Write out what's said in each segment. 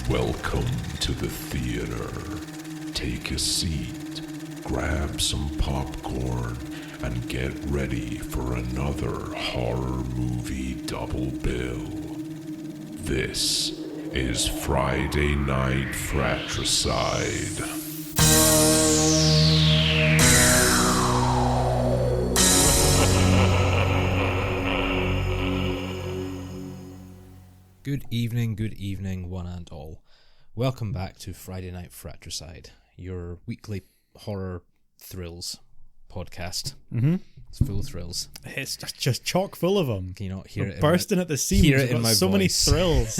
Welcome to the theater. Take a seat, grab some popcorn, and get ready for another horror movie double bill. This is Friday Night Fratricide. Good evening, one and all. Welcome back to Friday Night Fratricide, your weekly horror thrills podcast. Mm-hmm. It's full of thrills. It's just chock full of them. Can you not hear it? Bursting at the seams. Hear it We've in got my so voice. many thrills.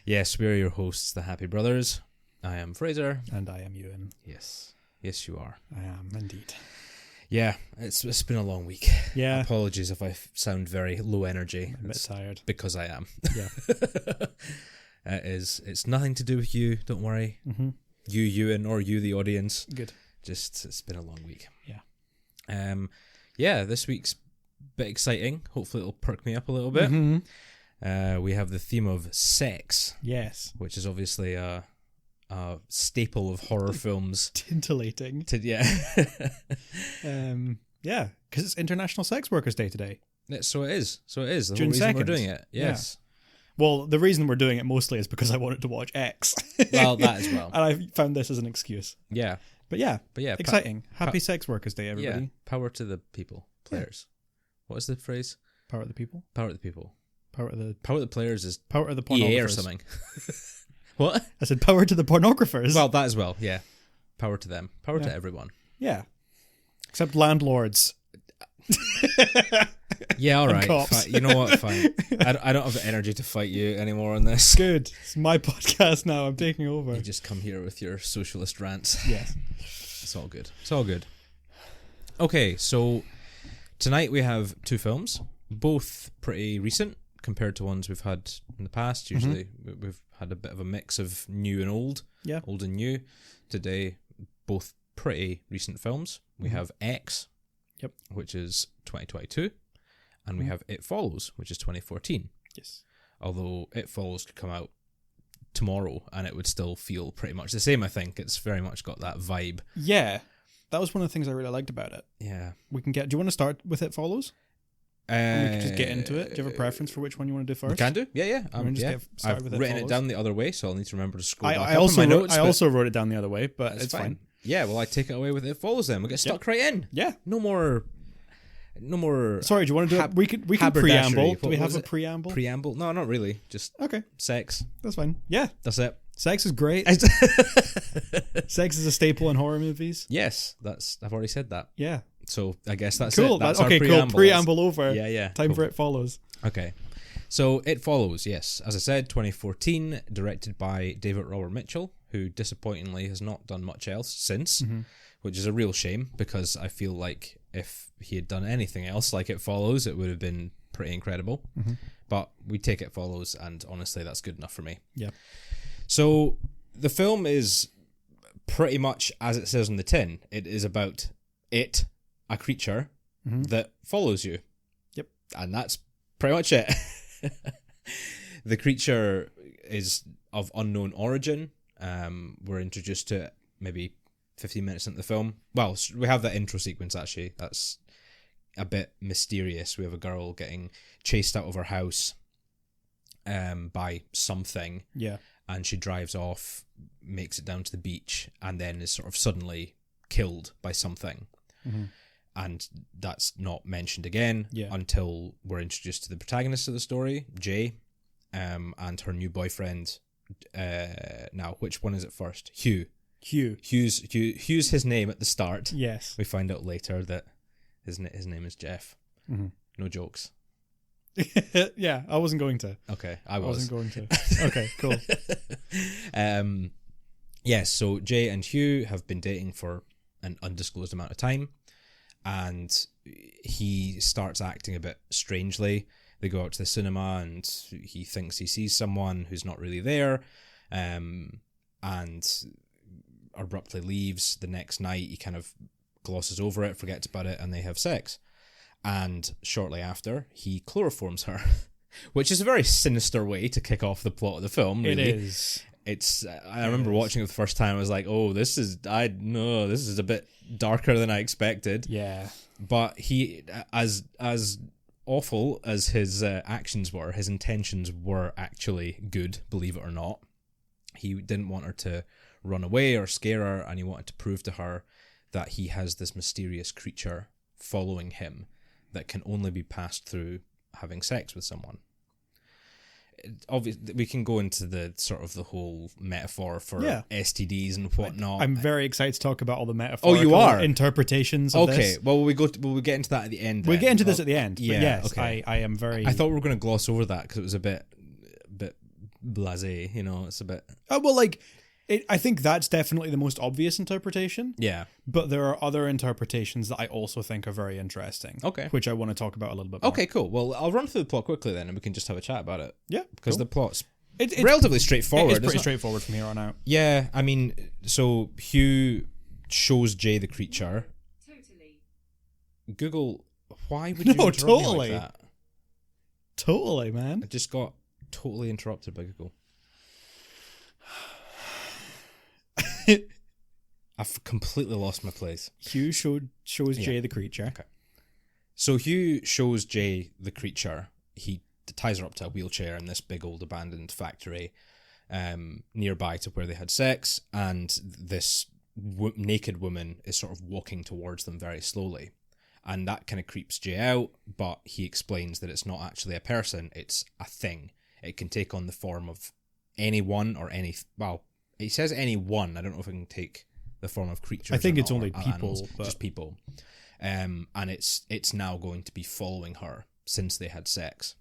Yes, we're your hosts, the Happy Brothers. I am Fraser. And I am Ewan. Yes, you are. I am indeed. Yeah, it's been a long week. Yeah. Apologies if I sound very low energy. I'm a bit tired. Because I am. Yeah. It's nothing to do with you, don't worry. Mm-hmm. You, Ewan, or you, the audience. Good. Just, it's been a long week. Yeah. Yeah, this week's a bit exciting. Hopefully it'll perk me up a little bit. Mm-hmm. We have the theme of sex, Yes. which is obviously a staple of horror films. Tintillating. Yeah. Yeah, because it's International Sex Workers Day today. So it is. The June whole reason 2nd. we're doing it. Yes. Well, the reason we're doing it mostly is because I wanted to watch X. Well, that as well. And I found this as an excuse. Yeah. But yeah, exciting. Happy pa- Sex Workers Day, everybody. Yeah. Power to the people. Players. What is the phrase? Power to the people. Power to the people. Power to the Players is power to the pornographers. EA or something. What? I said power to the pornographers. Well, that as well, yeah. Power to them. Power Yeah. to everyone. Yeah. Except landlords. Yeah, all And right. cops. You know what? Fine. I don't have the energy to fight you anymore on this. Good. It's my podcast now. I'm taking over. You just come here with your socialist rants. Yes. It's all good. It's all good. Okay, so tonight we have two films, both pretty recent compared to ones we've had in the past. Usually we've had a bit of a mix of new and old, Yeah. old and new. Today, both pretty recent films. We have X, Yep. which is 2022, and we have It Follows, which is 2014. Yes. Although It Follows could come out tomorrow and it would still feel pretty much the same, I think. It's very much got that vibe. Yeah. That was one of the things I really liked about it. Yeah. Do you want to start with It Follows? And we can just get into it. Do you have a preference for which one you want to do first? We can do. Yeah. Get started I've with It written Follows. it down the other way, so I'll need to remember to scroll back I up also in my wrote, notes. I but also wrote it down the other way, but that's it's fine. Yeah, well, I take it away with It Follows then. We'll get stuck right in. Yeah. No more. Sorry, do you want to do it? We can haberdashery. preamble. What Do we have was a it? preamble? Preamble? No, not really. Just Okay, sex. that's fine. Yeah. That's it. Sex is great. Sex is a staple in horror movies. Yes, I've already said that. Yeah. So I guess that's Cool. it. That's okay, our preamble. cool. Preamble over. Yeah. Time cool. for It Follows. Okay. So It Follows, yes. As I said, 2014, directed by David Robert Mitchell, who disappointingly has not done much else since, which is a real shame because I feel like if he had done anything else like It Follows, it would have been pretty incredible. But we take It Follows, and honestly, that's good enough for me. Yeah. So the film is pretty much as it says on the tin. It is about it, a creature that follows you. Yep. And that's pretty much it. The creature is of unknown origin. We're introduced to it maybe 15 minutes into the film. Well, we have that intro sequence actually. That's a bit mysterious. We have a girl getting chased out of her house by something. Yeah. And she drives off, makes it down to the beach, and then is sort of suddenly killed by something. And that's not mentioned again until we're introduced to the protagonist of the story, Jay, and her new boyfriend. Now, which one is it first? Hugh. Hugh's his name at the start. Yes. We find out later that his name is Jeff. No jokes. Yeah, I wasn't going to. Okay, I wasn't going to. Okay, cool. Yes, so Jay and Hugh have been dating for an undisclosed amount of time, and he starts acting a bit strangely. They go out to the cinema, and he thinks he sees someone who's not really there, and abruptly leaves. The next night, he kind of glosses over it, forgets about it, and they have sex. And shortly after, he chloroforms her. Which is a very sinister way to kick off the plot of the film, really. It is. I remember watching it the first time, I was like, oh, this is a bit darker than I expected. Yeah. But he, as awful as his actions were, his intentions were actually good, believe it or not. He didn't want her to run away or scare her, and he wanted to prove to her that he has this mysterious creature following him that can only be passed through having sex with someone. Obviously, we can go into the sort of the whole metaphor for STDs and whatnot. I'm very excited to talk about all the metaphorical interpretations of this. Okay, well, will we get into that at the end? We'll get into this at the end. Yeah, but yes, okay. I am very... I thought we were going to gloss over that because it was a bit blasé, it's a bit... I think that's definitely the most obvious interpretation. Yeah. But there are other interpretations that I also think are very interesting. Okay. Which I want to talk about a little bit more. Okay, cool. Well, I'll run through the plot quickly then, and we can just have a chat about it. Yeah. Because cool. the plot's it's relatively straightforward. It's pretty straightforward from here on out. Yeah, I mean, so Hugh shows Jay the creature. Totally. Google, why would you interrupt me like that? Totally, man. I just got totally interrupted by Google. I've completely lost my place. Hugh shows Jay the creature. Okay. So Hugh shows Jay the creature. He ties her up to a wheelchair in this big old abandoned factory nearby to where they had sex, and this naked woman is sort of walking towards them very slowly. And that kind of creeps Jay out, but he explains that it's not actually a person, it's a thing. It can take on the form of anyone or any... Well, he says anyone. I don't know if it can take the form of creatures. I think it's not, only people. Animals, just people. And it's now going to be following her since they had sex.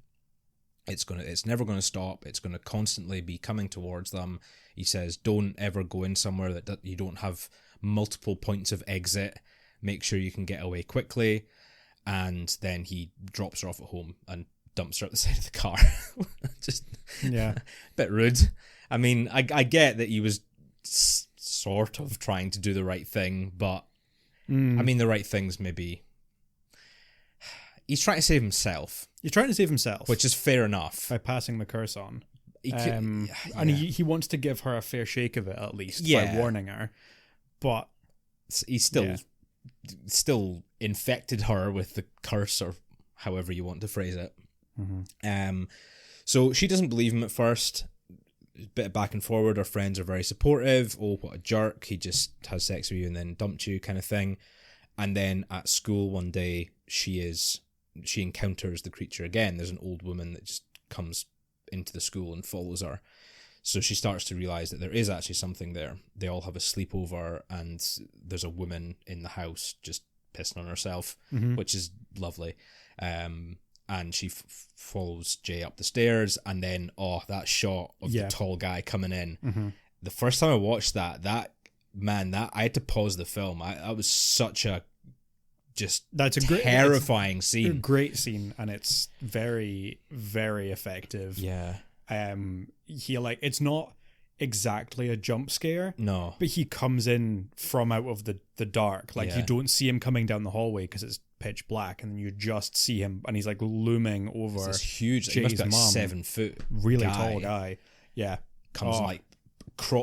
It's never going to stop. It's going to constantly be coming towards them. He says, don't ever go in somewhere that you don't have multiple points of exit. Make sure you can get away quickly. And then he drops her off at home and dumps her at the side of the car. Just a bit rude. I mean, I get that he was sort of trying to do the right thing, but I mean, the right thing's maybe... He's trying to save himself. He's trying to save himself. Which is fair enough. By passing the curse on. And he wants to give her a fair shake of it, at least, by warning her. But... He's still infected her with the curse, or however you want to phrase it. Mm-hmm. So she doesn't believe him at first. A bit of back and forward. Her friends are very supportive. Oh, what a jerk. He just has sex with you and then dumped you, kind of thing. And then at school one day, she encounters the creature again. There's an old woman that just comes into the school and follows her. So she starts to realise that there is actually something there. They all have a sleepover, and there's a woman in the house just pissing on herself, which is lovely. And she follows Jay up the stairs, and then that shot of the tall guy coming in. The first time I watched that I had to pause the film. That was such a terrifying scene. A great scene, and it's very, very effective. Yeah. It's not exactly a jump scare. No. But he comes in from out of the dark. You don't see him coming down the hallway because it's pitch black, and then you just see him, and he's looming over. It's huge. Jay's he must be mom. 7 foot. Really tall guy. Yeah. Comes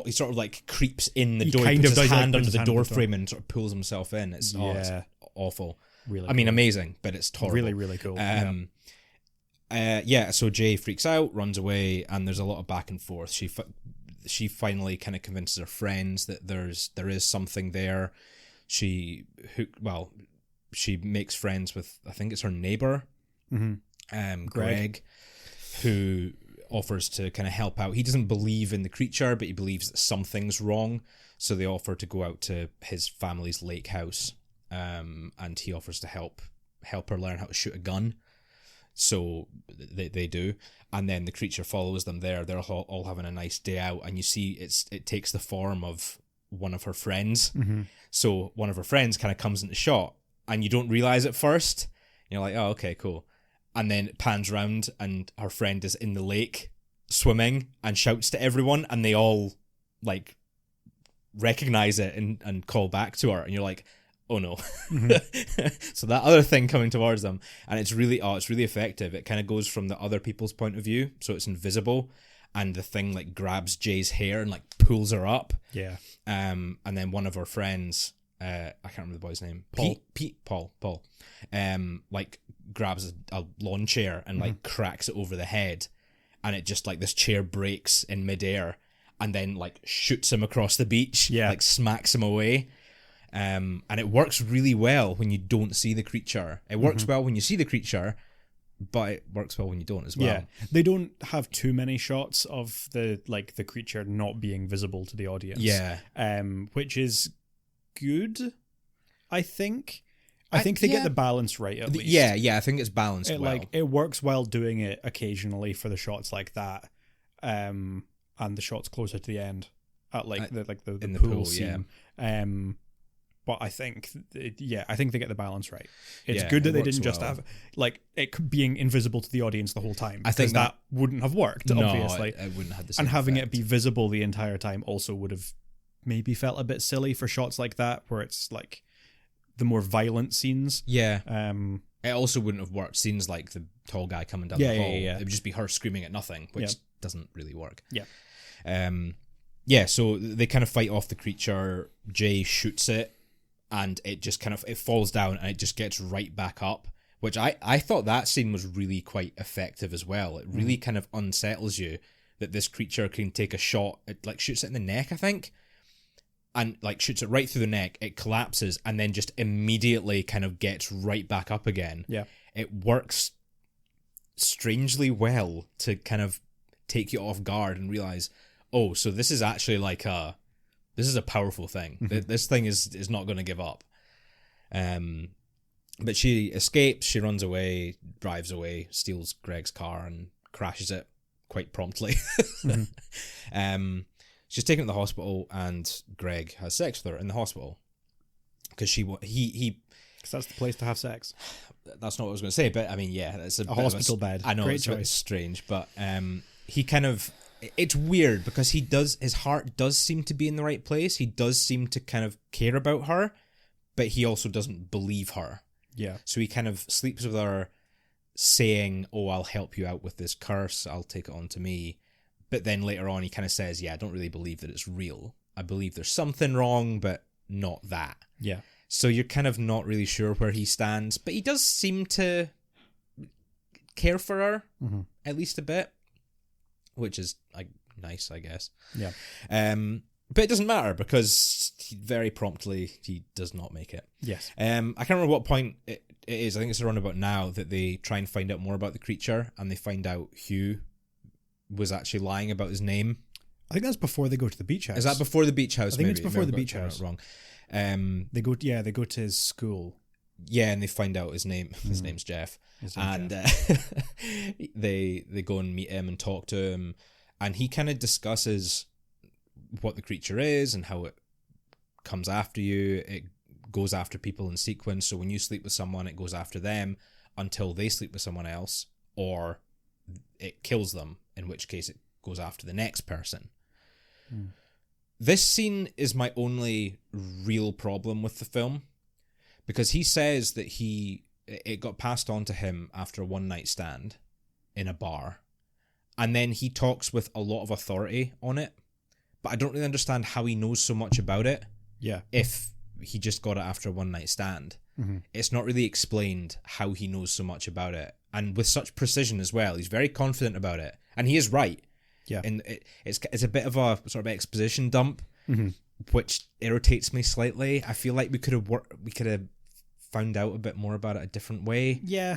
he sort of creeps in the door. He puts his hand under the door frame and sort of pulls himself in. It's awful. Really. I mean, amazing, but it's horrible. Really, really cool. So Jay freaks out, runs away, and there's a lot of back and forth. She finally kind of convinces her friends that there is something there. She makes friends with, I think it's her neighbor, Greg, who offers to kind of help out. He doesn't believe in the creature, but he believes that something's wrong. So they offer to go out to his family's lake house, and he offers to help her learn how to shoot a gun. So they do, and then the creature follows them there. They're all having a nice day out, and you see it takes the form of one of her friends. So one of her friends kind of comes into shot, and you don't realize at first. You're like, oh, okay, cool. And then it pans around, and her friend is in the lake swimming and shouts to everyone, and they all recognize it and call back to her, and you're like, oh no. So that other thing coming towards them, and it's really effective. It kind of goes from the other people's point of view, so it's invisible, and the thing like grabs Jay's hair and like pulls her up. Yeah. And then one of our friends, I can't remember the boy's name. Paul. Like grabs a lawn chair and like cracks it over the head, and it just like this chair breaks in midair, and then like shoots him across the beach. Yeah. Like smacks him away. And it works really well when you don't see the creature. It works well when you see the creature, but it works well when you don't as well. Yeah, they don't have too many shots of the creature not being visible to the audience. Yeah, which is good. I think they get the balance right at least. Yeah, I think it's balanced well. Like it works well doing it occasionally for the shots like that, and the shots closer to the end at the pool scene. Yeah. But I think they get the balance right. It's good that they didn't just have like it being invisible to the audience the whole time. I think that wouldn't have worked. No, obviously, it wouldn't have the same and having effect. it be visible the entire time also would have maybe felt a bit silly for shots like that, where it's like the more violent scenes. Yeah. It also wouldn't have worked. Scenes like the tall guy coming down the hall. Yeah. It would just be her screaming at nothing, which doesn't really work. Yeah. So they kind of fight off the creature. Jay shoots it, and it just kind of it falls down, and it just gets right back up. Which I thought that scene was really quite effective as well. It really kind of unsettles you that this creature can take a shot. It like shoots it in the neck, I think. And like shoots it right through the neck, it collapses, and then just immediately kind of gets right back up again. Yeah. It works strangely well to kind of take you off guard and realize, oh, so this is actually like this is a powerful thing. This thing is not going to give up. But she escapes, she runs away, drives away, steals Greg's car and crashes it quite promptly. She's taken to the hospital, and Greg has sex with her in the hospital because because that's the place to have sex. That's not what I was going to say, but I mean, yeah, it's a hospital bed. I know. Great it's choice. Strange, but he kind of, it's weird because his heart does seem to be in the right place. He does seem to kind of care about her, but he also doesn't believe her. Yeah. So he kind of sleeps with her, saying, "Oh, I'll help you out with this curse. I'll take it on to me." But then later on, he kind of says, yeah, I don't really believe that it's real. I believe there's something wrong, but not that. Yeah. So you're kind of not really sure where he stands, but he does seem to care for her, at least a bit, which is like nice, I guess. Yeah. But it doesn't matter because very promptly he does not make it. Yes. I can't remember what point it is. I think it's around about now that they try and find out more about the creature, and they find out Hugh was actually lying about his name. I think that's before they go to the beach house. Is that before the beach house? I think it's before the beach house. Wrong. They go to his school. Yeah, and they find out his name. His name's Jeff. They go and meet him and talk to him, and he kind of discusses what the creature is and how it comes after you. It goes after people in sequence. So when you sleep with someone, it goes after them until they sleep with someone else, or it kills them, in which case it goes after the next person. This scene is my only real problem with the film, because he says that it got passed on to him after a one-night stand in a bar, and then he talks with a lot of authority on it, but I don't really understand how he knows so much about it. Yeah. If he just got it after a one-night stand. It's not really explained how he knows so much about it, and with such precision as well. He's very confident about it, and he is right. Yeah. And it's a bit of a sort of exposition dump, which irritates me slightly. I feel like we could have found out a bit more about it a different way. Yeah.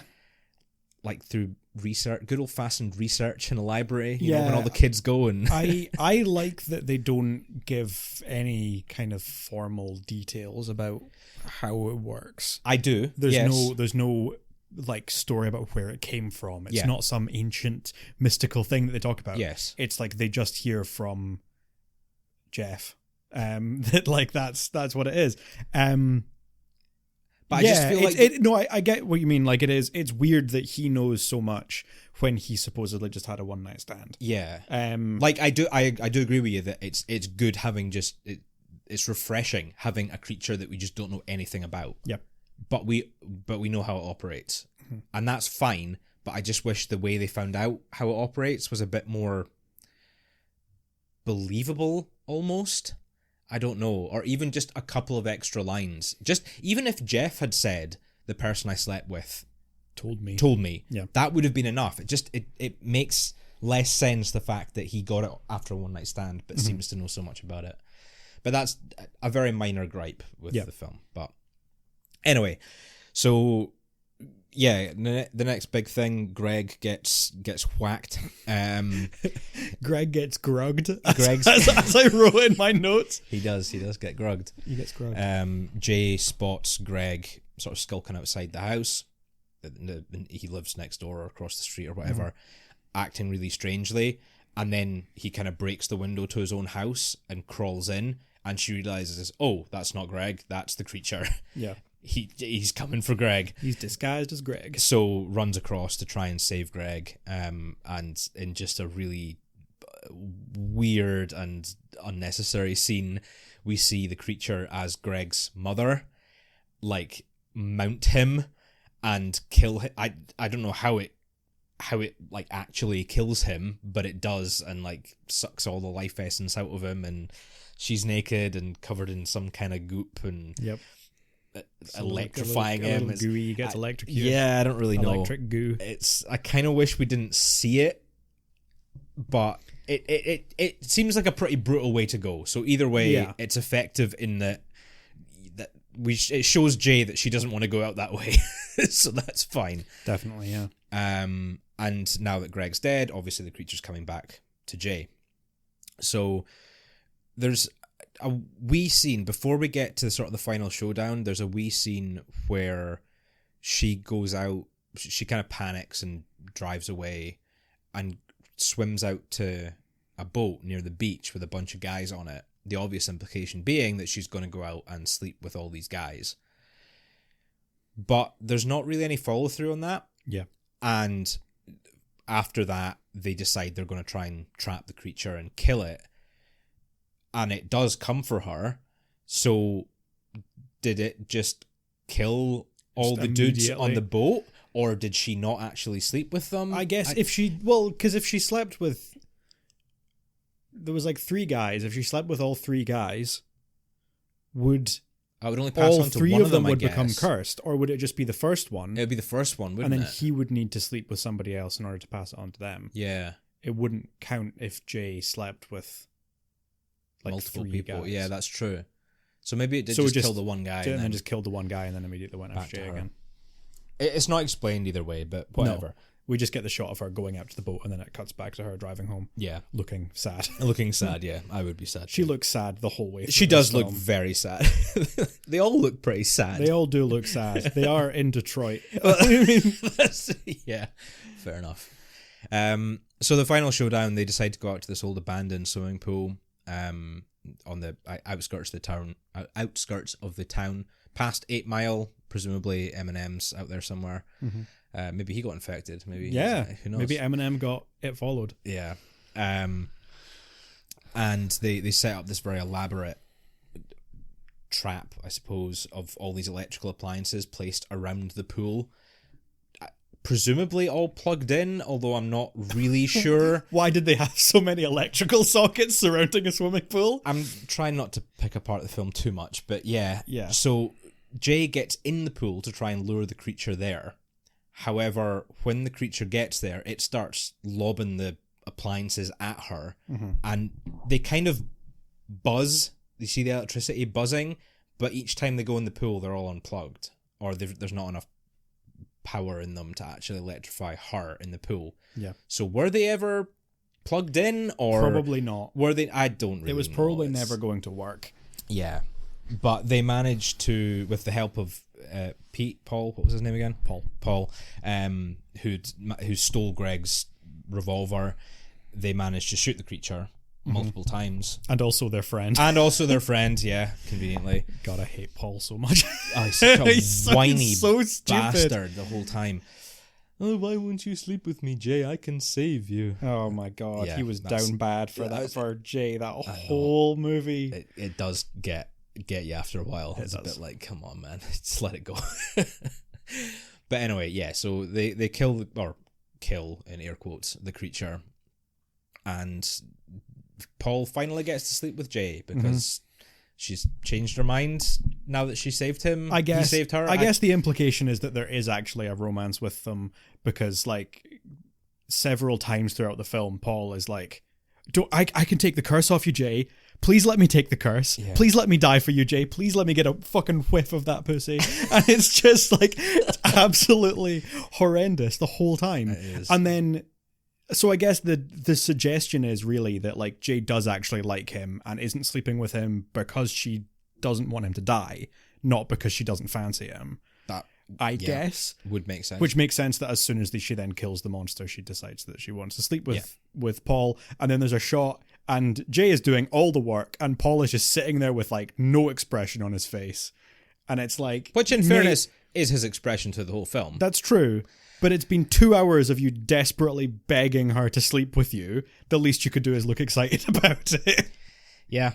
Like through research, good old-fashioned research in a library, you know, when all the kids go and... I like that they don't give any kind of formal details about how it works. I do. There's no like story about where it came from. It's not some ancient mystical thing that they talk about. Yes. It's like they just hear from Jeff. That like that's what it is. But I just feel like... I get what you mean. Like it's weird that he knows so much when he supposedly just had a one-night stand. Yeah. Like I do agree with you that it's good having just it's refreshing having a creature that we just don't know anything about. Yep. But we know how it operates, and that's fine. But I just wish the way they found out how it operates was a bit more believable, almost. I don't know, or even just a couple of extra lines. Just even if Jeff had said, "The person I slept with told me," yeah, that would have been enough. It makes less sense, the fact that he got it after a one night stand, but seems to know so much about it. But that's a very minor gripe with the film. But anyway, so yeah, the next big thing, Greg gets whacked. Greg gets grugged. As I wrote in my notes. He does get grugged. He gets grugged. Jay spots Greg sort of skulking outside the house. He lives next door or across the street or whatever, acting really strangely. And then he kind of breaks the window to his own house and crawls in. And she realizes, oh, that's not Greg. That's the creature. Yeah. He's coming for Greg. He's disguised as Greg. So runs across to try and save Greg. And in just a really weird and unnecessary scene, we see the creature as Greg's mother, like, mount him and kill him. I don't know how it like actually kills him, but it does, and like sucks all the life essence out of him, and she's naked and covered in some kind of goop and electrifying him. It's gooey, he gets electrocuted. Yeah, I don't really know. Electric goo. I kind of wish we didn't see it, but it seems like a pretty brutal way to go. So either way, it's effective in that it shows Jay that she doesn't want to go out that way. So that's fine. Definitely, yeah. And now that Greg's dead, obviously the creature's coming back to Jay. So there's a wee scene before we get to sort of the final showdown. There's a wee scene where she goes out, she kind of panics and drives away and swims out to a boat near the beach with a bunch of guys on it. The obvious implication being that she's going to go out and sleep with all these guys. But there's not really any follow through on that. Yeah. And after that, they decide they're going to try and trap the creature and kill it. And it does come for her. So did it just kill all the dudes on the boat? Or did she not actually sleep with them? I guess because if she slept with... There was like 3 guys. If she slept with all 3 guys, I would only pass all on to 3 one of them would become cursed, or would it just be the first one? It would be the first one, wouldn't it? And then he would need to sleep with somebody else in order to pass it on to them. Yeah. It wouldn't count if Jay slept with like multiple 3 people. guys. Yeah, that's true. So maybe it did just kill the one guy. And then just killed the one guy and then immediately went after Jay again. It's not explained either way, but whatever. No. We just get the shot of her going out to the boat and then it cuts back to her driving home. Yeah. Looking sad. Looking sad, yeah. I would be sad. She looks sad the whole way through. She does look very sad. They all look pretty sad. They all do look sad. They are in Detroit. Yeah, fair enough. So the final showdown, they decide to go out to this old abandoned swimming pool on the outskirts of the town, past 8 Mile, presumably Eminem's out there somewhere. Mm-hmm. Maybe he got infected. Maybe who knows? Maybe Eminem got it followed. Yeah. And they set up this very elaborate trap, I suppose, of all these electrical appliances placed around the pool. Presumably all plugged in, although I'm not really sure. Why did they have so many electrical sockets surrounding a swimming pool? I'm trying not to pick apart the film too much, but yeah. Yeah. So Jay gets in the pool to try and lure the creature there. However, when the creature gets there, it starts lobbing the appliances at her, and they kind of buzz. You see the electricity buzzing, but each time they go in the pool, they're all unplugged, or there's not enough power in them to actually electrify her in the pool. Yeah. So were they ever plugged in, or probably not? Were they? I don't really know. It was probably never going to work. Yeah. But they managed to, with the help of Paul, what was his name again? Paul, who stole Greg's revolver, they managed to shoot the creature multiple times. And also their friend. Yeah, conveniently. God, I hate Paul so much. Oh, he's such a whiny bastard the whole time. oh, why won't you sleep with me, Jay? I can save you. Oh my god, he was down bad for for Jay. That whole movie. It does get you after a while. It's a bit like, come on, man, just let it go. But anyway, yeah. So they kill in air quotes the creature, and Paul finally gets to sleep with Jay because she's changed her mind now that she saved him. I guess he saved her. I guess the implication is that there is actually a romance with them because, like, several times throughout the film, Paul is like, I can take the curse off you, Jay. Please let me take the curse. Yeah. Please let me die for you, Jay. Please let me get a fucking whiff of that pussy. And it's just like absolutely horrendous the whole time. It is. And then, so I guess the suggestion is really that, like, Jay does actually like him and isn't sleeping with him because she doesn't want him to die, not because she doesn't fancy him. That, I guess would make sense. Which makes sense that as soon as she then kills the monster, she decides that she wants to sleep with Paul. And then there's a shot and Jay is doing all the work and Paul is just sitting there with, like, no expression on his face. And it's like... Which, in fairness, is his expression to the whole film. That's true. But it's been 2 hours of you desperately begging her to sleep with you. The least you could do is look excited about it. Yeah.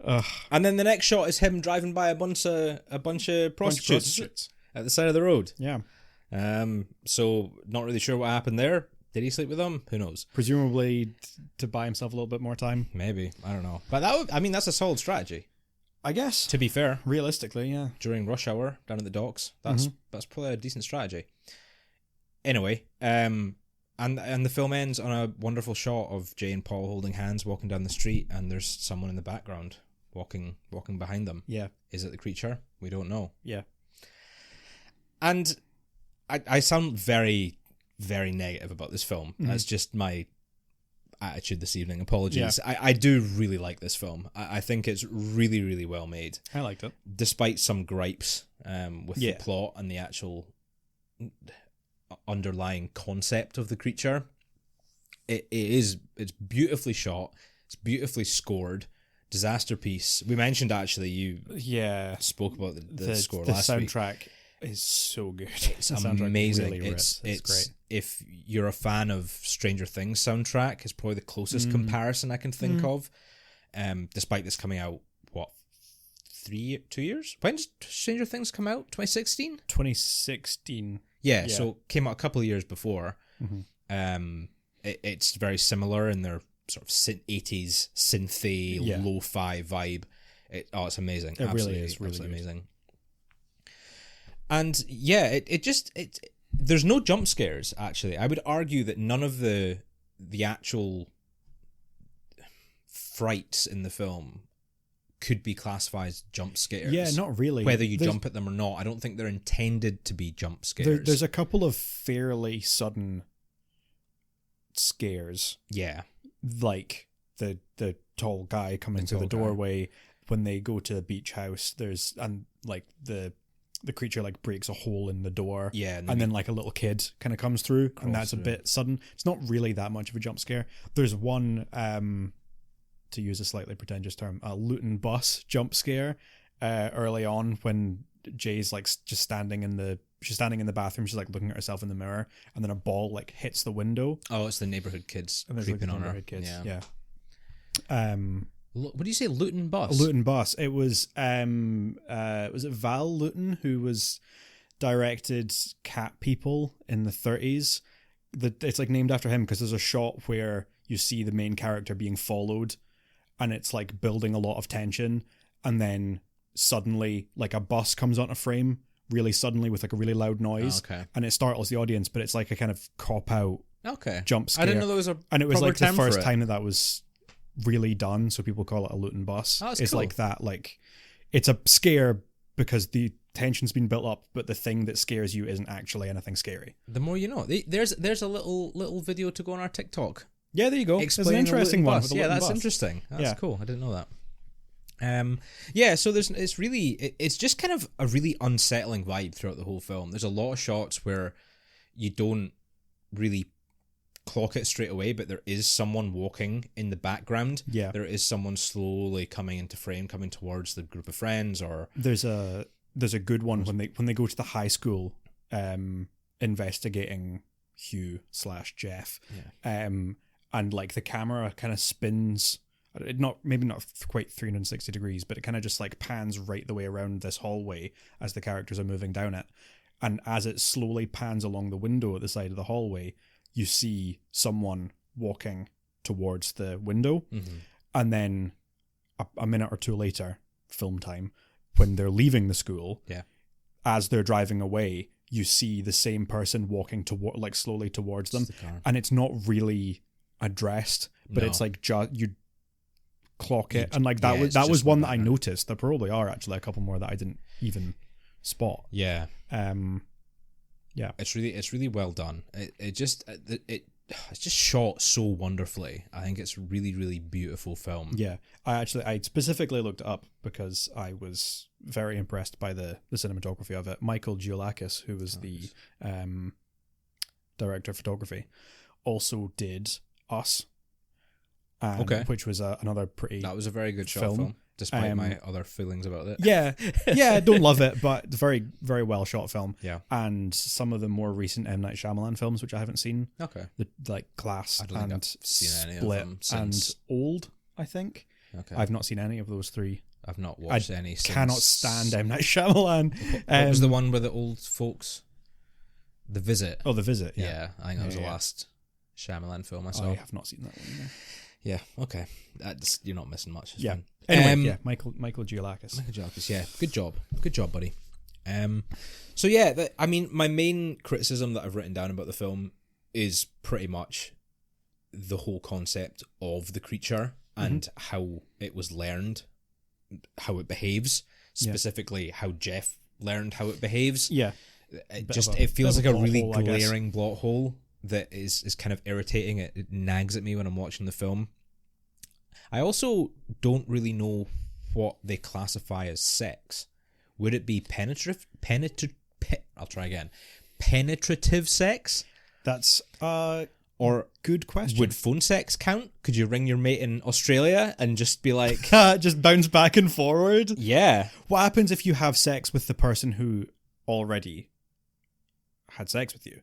And then the next shot is him driving by a bunch of prostitutes at the side of the road. Yeah. So not really sure what happened there. Did he sleep with them? Who knows? Presumably to buy himself a little bit more time. Maybe. I don't know. But that's a solid strategy. I guess. To be fair. Realistically, yeah. During rush hour down at the docks. That's probably a decent strategy. Anyway, and the film ends on a wonderful shot of Jay and Paul holding hands walking down the street, and there's someone in the background walking behind them. Yeah. Is it the creature? We don't know. Yeah. And I sound very, very negative about this film. That's just my attitude this evening. Apologies. Yeah. I do really like this film. I think it's really, really well made. I liked it. Despite some gripes with the plot and the actual underlying concept of the creature. It's beautifully shot. It's beautifully scored. Disaster piece. We mentioned, actually, you spoke about the score last week. The soundtrack is so good. It's amazing. Really it's great. If you're a fan of Stranger Things soundtrack, it's probably the closest comparison I can think of. Despite this coming out, 2 years? When did Stranger Things come out? 2016? 2016. Yeah, so it came out a couple of years before. It's very similar in their sort of 80s synthy, lo-fi vibe. It's amazing. It really is really amazing. And yeah, there's no jump scares, actually. I would argue that none of the actual frights in the film could be classified as jump scares. Yeah, not really. Whether you jump at them or not, I don't think they're intended to be jump scares. There's a couple of fairly sudden scares. Yeah. Like the tall guy coming through the doorway when they go to the beach house. The creature, like, breaks a hole in the door. Yeah. And then like a little kid kind of comes through, and that's a bit sudden. It's not really that much of a jump scare. There's one, to use a slightly pretentious term, a Luton bus jump scare early on when Jay's like just standing in the bathroom. She's like looking at herself in the mirror, and then a ball like hits the window. Oh, it's the neighborhood kids creeping on her. Kids. Yeah. What do you say, Luton bus? A Luton bus. It was was it Val Luton who was directed Cat People in the 30s? It's like named after him because there's a shot where you see the main character being followed, and it's like building a lot of tension, and then suddenly like a bus comes onto frame really suddenly with like a really loud noise, and it startles the audience, but it's like a kind of cop out jump scare. I didn't know there was a and it was like the first time that was really done, so people call it a Luton bus. It's cool. Like that, like it's a scare because the tension's been built up, but the thing that scares you isn't actually anything scary. The more you know. There's a little video to go on our TikTok. Yeah, there you go. It's an interesting one. Yeah, that's interesting. That's cool. I didn't know that. So it's just kind of a really unsettling vibe throughout the whole film. There's a lot of shots where you don't really clock it straight away, but there is someone walking in the background. Yeah. There is someone slowly coming into frame, coming towards the group of friends, or there's a good one when they go to the high school in investigating Hugh/Jeff. Yeah. And like the camera kind of spins, maybe not quite 360 degrees, but it kind of just like pans right the way around this hallway as the characters are moving down it. And as it slowly pans along the window at the side of the hallway, you see someone walking towards the window. Mm-hmm. And then a minute or two later, film time, when they're leaving the school, as they're driving away, you see the same person walking slowly towards them. And it's not really addressed, but it's like you clock it. And like that was one that I noticed. There probably are actually a couple more that I didn't even spot. Yeah. Yeah. It's really well done. It's just shot so wonderfully. I think it's a really, really beautiful film. Yeah. I specifically looked it up because I was very impressed by the cinematography of it. Michael Giolakis, who was the director of photography, also did Us. Which was another pretty... That was a very good shot film, despite my other feelings about it. Yeah, I don't love it, but it's a very, very well shot film. Yeah. And some of the more recent M. Night Shyamalan films, which I haven't seen. Okay. Like Glass I don't think I've seen any Split of them since. and Old, I think. Okay. I've not seen any of those three. I've not watched any since. Cannot stand M. Night Shyamalan. What was the one with the old folks? The Visit. Oh, The Visit, yeah. I think that was the last Shyamalan film I saw. I have not seen that one either. Yeah, okay. You're not missing much. It's fine. Anyway, Michael Giolakis. Michael Giolakis, yeah. Good job, buddy. So yeah, my main criticism that I've written down about the film is pretty much the whole concept of the creature and how it was learned, how it behaves, specifically how Jeff learned how it behaves. Yeah. It feels like a really glaring plot hole that is kind of irritating. It nags at me when I'm watching the film. I also don't really know what they classify as sex. Would it be penetrative sex? That's or good question. Would phone sex count? Could you ring your mate in Australia and just be like... just bounce back and forward? Yeah. What happens if you have sex with the person who already had sex with you?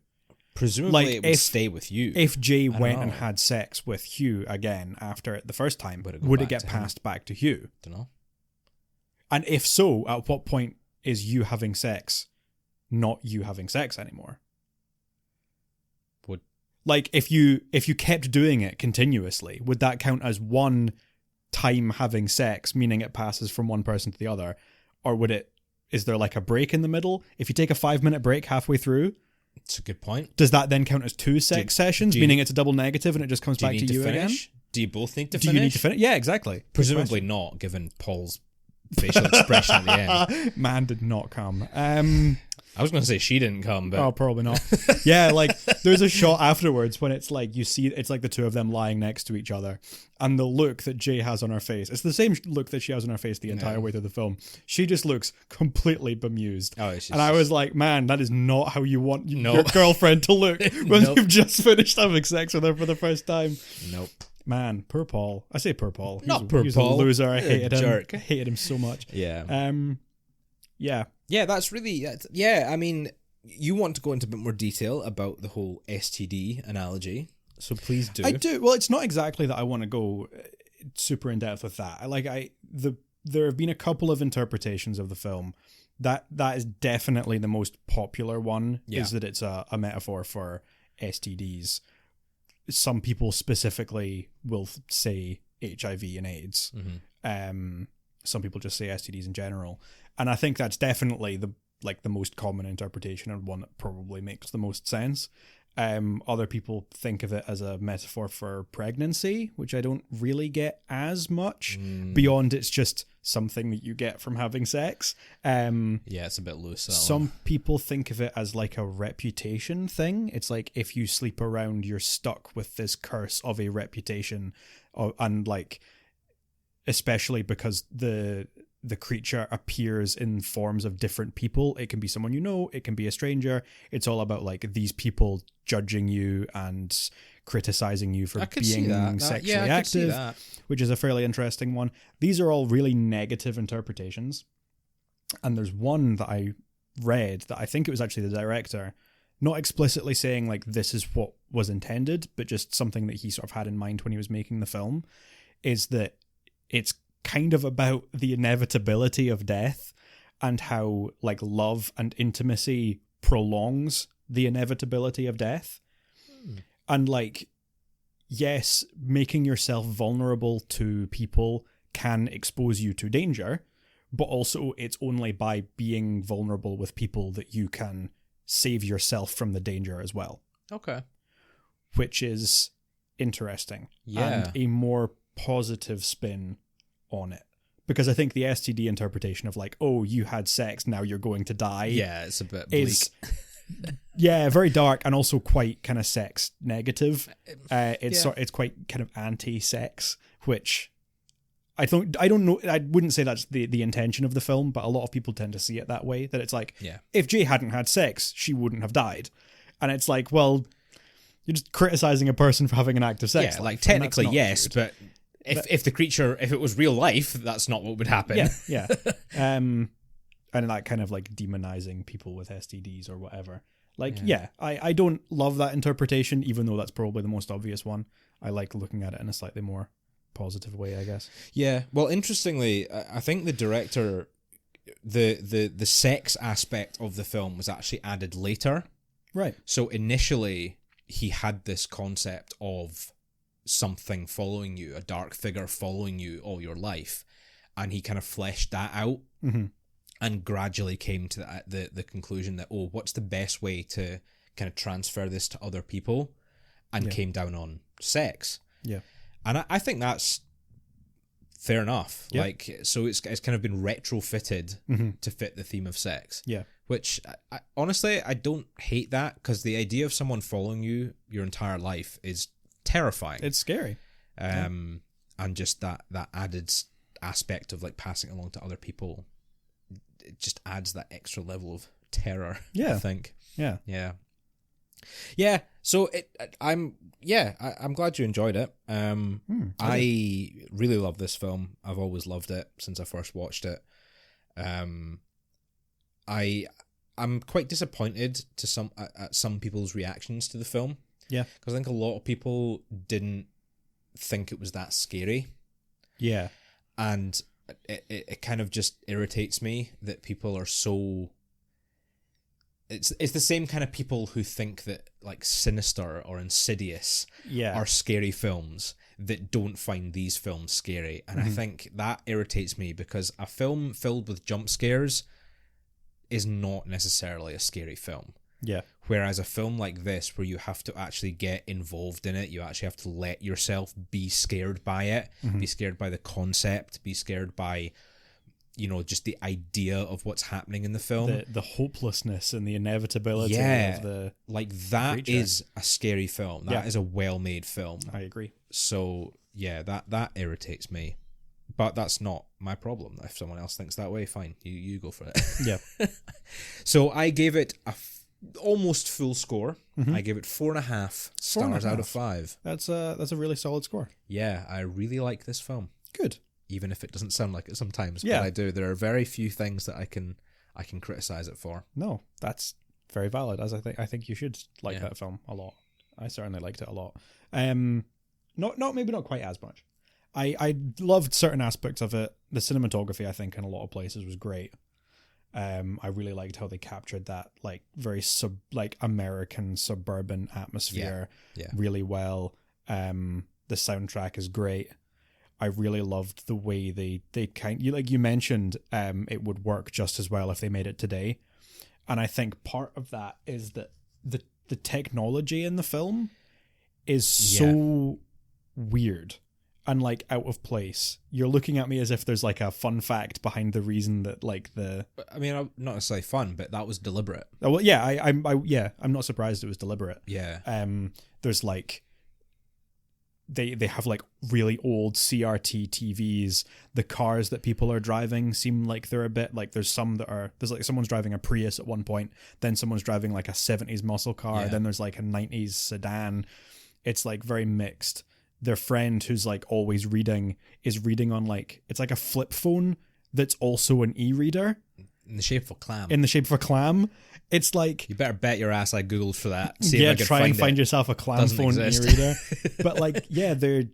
Presumably it would stay with you. If Jay went and had sex with Hugh again after it the first time, would it get passed back to Hugh? Don't know. And if so, at what point is you having sex not you having sex anymore? Like if you kept doing it continuously, would that count as one time having sex, meaning it passes from one person to the other? Or is there like a break in the middle? If you take a 5-minute break halfway through, it's a good point. Does that then count as 2 sex sessions, meaning it's a double negative and it just comes back to you again? Do you both need to finish? Do you need to finish? Yeah, exactly. Presumably not, given Paul's facial expression at the end. Man did not come. I was going to say she didn't come, but... Oh, probably not. Yeah, like, there's a shot afterwards when it's like, you see, it's like the two of them lying next to each other, and the look that Jay has on her face, it's the same look that she has on her face the entire way through the film. She just looks completely bemused. And I was like, man, that is not how you want your girlfriend to look when you've just finished having sex with her for the first time. Nope. Man, poor Paul. I say poor Paul. He's a loser. I hated him. Jerk. I hated him so much. Yeah. Yeah. Yeah, that's really... Yeah, I mean, you want to go into a bit more detail about the whole STD analogy, so please do. I do. Well, it's not exactly that I want to go super in depth with that. There have been a couple of interpretations of the film. That is definitely the most popular one, is that it's a metaphor for STDs. Some people specifically will say HIV and AIDS. Mm-hmm. Some people just say STDs in general. And I think that's definitely the most common interpretation and one that probably makes the most sense. Other people think of it as a metaphor for pregnancy, which I don't really get as much beyond it's just something that you get from having sex. Yeah, it's a bit loose. Some people think of it as like a reputation thing. It's like if you sleep around, you're stuck with this curse of a reputation, and like, especially because the creature appears in forms of different people. It can be someone you know, it can be a stranger. It's all about like these people judging you and criticizing you for being sexually active, which is a fairly interesting one. These are all really negative interpretations. And there's one that I read that I think it was actually the director not explicitly saying like this is what was intended, but just something that he sort of had in mind when he was making the film, is that it's kind of about the inevitability of death and how like love and intimacy prolongs the inevitability of death. And like, yes, making yourself vulnerable to people can expose you to danger, but also it's only by being vulnerable with people that you can save yourself from the danger as well. Okay. Which is interesting. Yeah. And a more positive spin on it. Because I think the STD interpretation of like, oh, you had sex, now you're going to die. Yeah, it's a bit bleak. Yeah, very dark and also quite kind of sex negative. It's quite kind of anti-sex, which I don't know. I wouldn't say that's the intention of the film, but a lot of people tend to see it that way. That it's like, if Jay hadn't had sex, she wouldn't have died, and it's like, well, you're just criticizing a person for having an active sex. Yeah, like technically yes, but if the creature, if it was real life, that's not what would happen. Yeah. And that kind of like demonizing people with STDs or whatever. Like, I don't love that interpretation, even though that's probably the most obvious one. I like looking at it in a slightly more positive way, I guess. Yeah. Well, interestingly, I think the director, the sex aspect of the film was actually added later. Right. So initially, he had this concept of something following you, a dark figure following you all your life, and he kind of fleshed that out. Mm-hmm. And gradually came to the conclusion that, oh, what's the best way to kind of transfer this to other people? And came down on sex. Yeah. And I think that's fair enough. Yeah. Like, so it's kind of been retrofitted to fit the theme of sex. Yeah. Which, honestly, I don't hate that, because the idea of someone following you your entire life is terrifying. It's scary. And just that added aspect of like passing along to other people, it just adds that extra level of terror. Yeah. I think. Yeah. So I'm glad you enjoyed it. I really love this film. I've always loved it since I first watched it. I'm quite disappointed at some people's reactions to the film. Yeah. Because I think a lot of people didn't think it was that scary. Yeah. And it kind of just irritates me that people are so... It's the same kind of people who think that like Sinister or Insidious are scary films that don't find these films scary. And I think that irritates me, because a film filled with jump scares is not necessarily a scary film. Yeah. Whereas a film like this, where you have to actually get involved in it, you actually have to let yourself be scared by it, be scared by the concept, be scared by, just the idea of what's happening in the film. The hopelessness and the inevitability of the that creature. is a scary film. That is a well-made film. I agree. So, yeah, that irritates me. But that's not my problem. If someone else thinks that way, fine. You go for it. Yeah. So I gave it almost full score. I gave it 4.5 stars out of 5. That's a really solid score. Yeah, I really like this film. Good. Even if it doesn't sound like it sometimes, Yeah. but I do. There are very few things that I can criticize it for. No, that's very valid. As I think you should like that film a lot. I certainly liked it a lot. Maybe not quite as much. I loved certain aspects of it. The cinematography, I think, in a lot of places was great. I really liked how they captured that like very American suburban atmosphere really well. The soundtrack is great. I really loved the way they like you mentioned, it would work just as well if they made it today. And I think part of that is that the technology in the film is so weird and like out of place. You're looking at me as if there's like a fun fact behind the reason that like I mean, not necessarily fun, but that was deliberate. Oh, well, yeah, I'm not surprised it was deliberate. Yeah. There's like they have like really old CRT TVs. The cars that people are driving seem like they're a bit like there's like someone's driving a Prius at one point, then someone's driving like a 70s muscle car, then there's like a 90s sedan. It's like very mixed. Their friend who's like always reading is reading on like, it's like a flip phone that's also an e-reader. In the shape of a clam. In the shape of a clam. It's like... You better bet your ass I googled for that. See yeah, if I could try and find it. yourself a clam phone in your reader. But like, yeah, the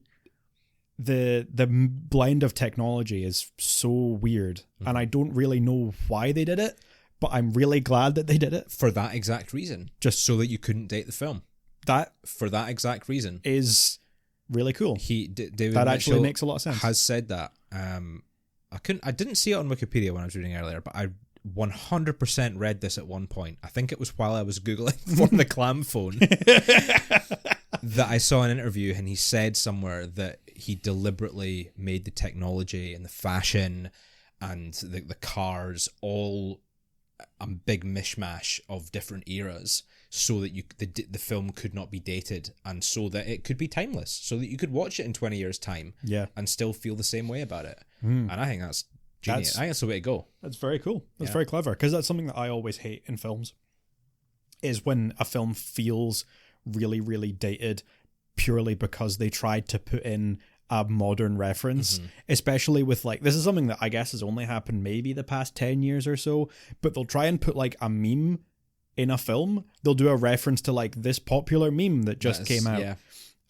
blend of technology is so weird, and I don't really know why they did it, but I'm really glad that they did it. For that exact reason. Just so that you couldn't date the film. For that exact reason. Is really cool. David that Mitchell actually makes a lot of sense. Has said that. I didn't see it on Wikipedia when I was reading earlier, but I 100% read this at one point. I think it was while I was Googling for the clam phone that I saw an interview, and he said somewhere that he deliberately made the technology and the fashion and the cars all a big mishmash of different eras so that the film could not be dated, and so that it could be timeless, so that you could watch it in 20 years' time and still feel the same way about it. And I think that's genius. I think that's the way to go. That's very cool. That's very clever, because that's something that I always hate in films, is when a film feels really, really dated purely because they tried to put in a modern reference, especially with like, this is something that I guess has only happened maybe the past 10 years or so, but they'll try and put like a meme in a film. They'll do a reference to like this popular meme that just came out. Yeah.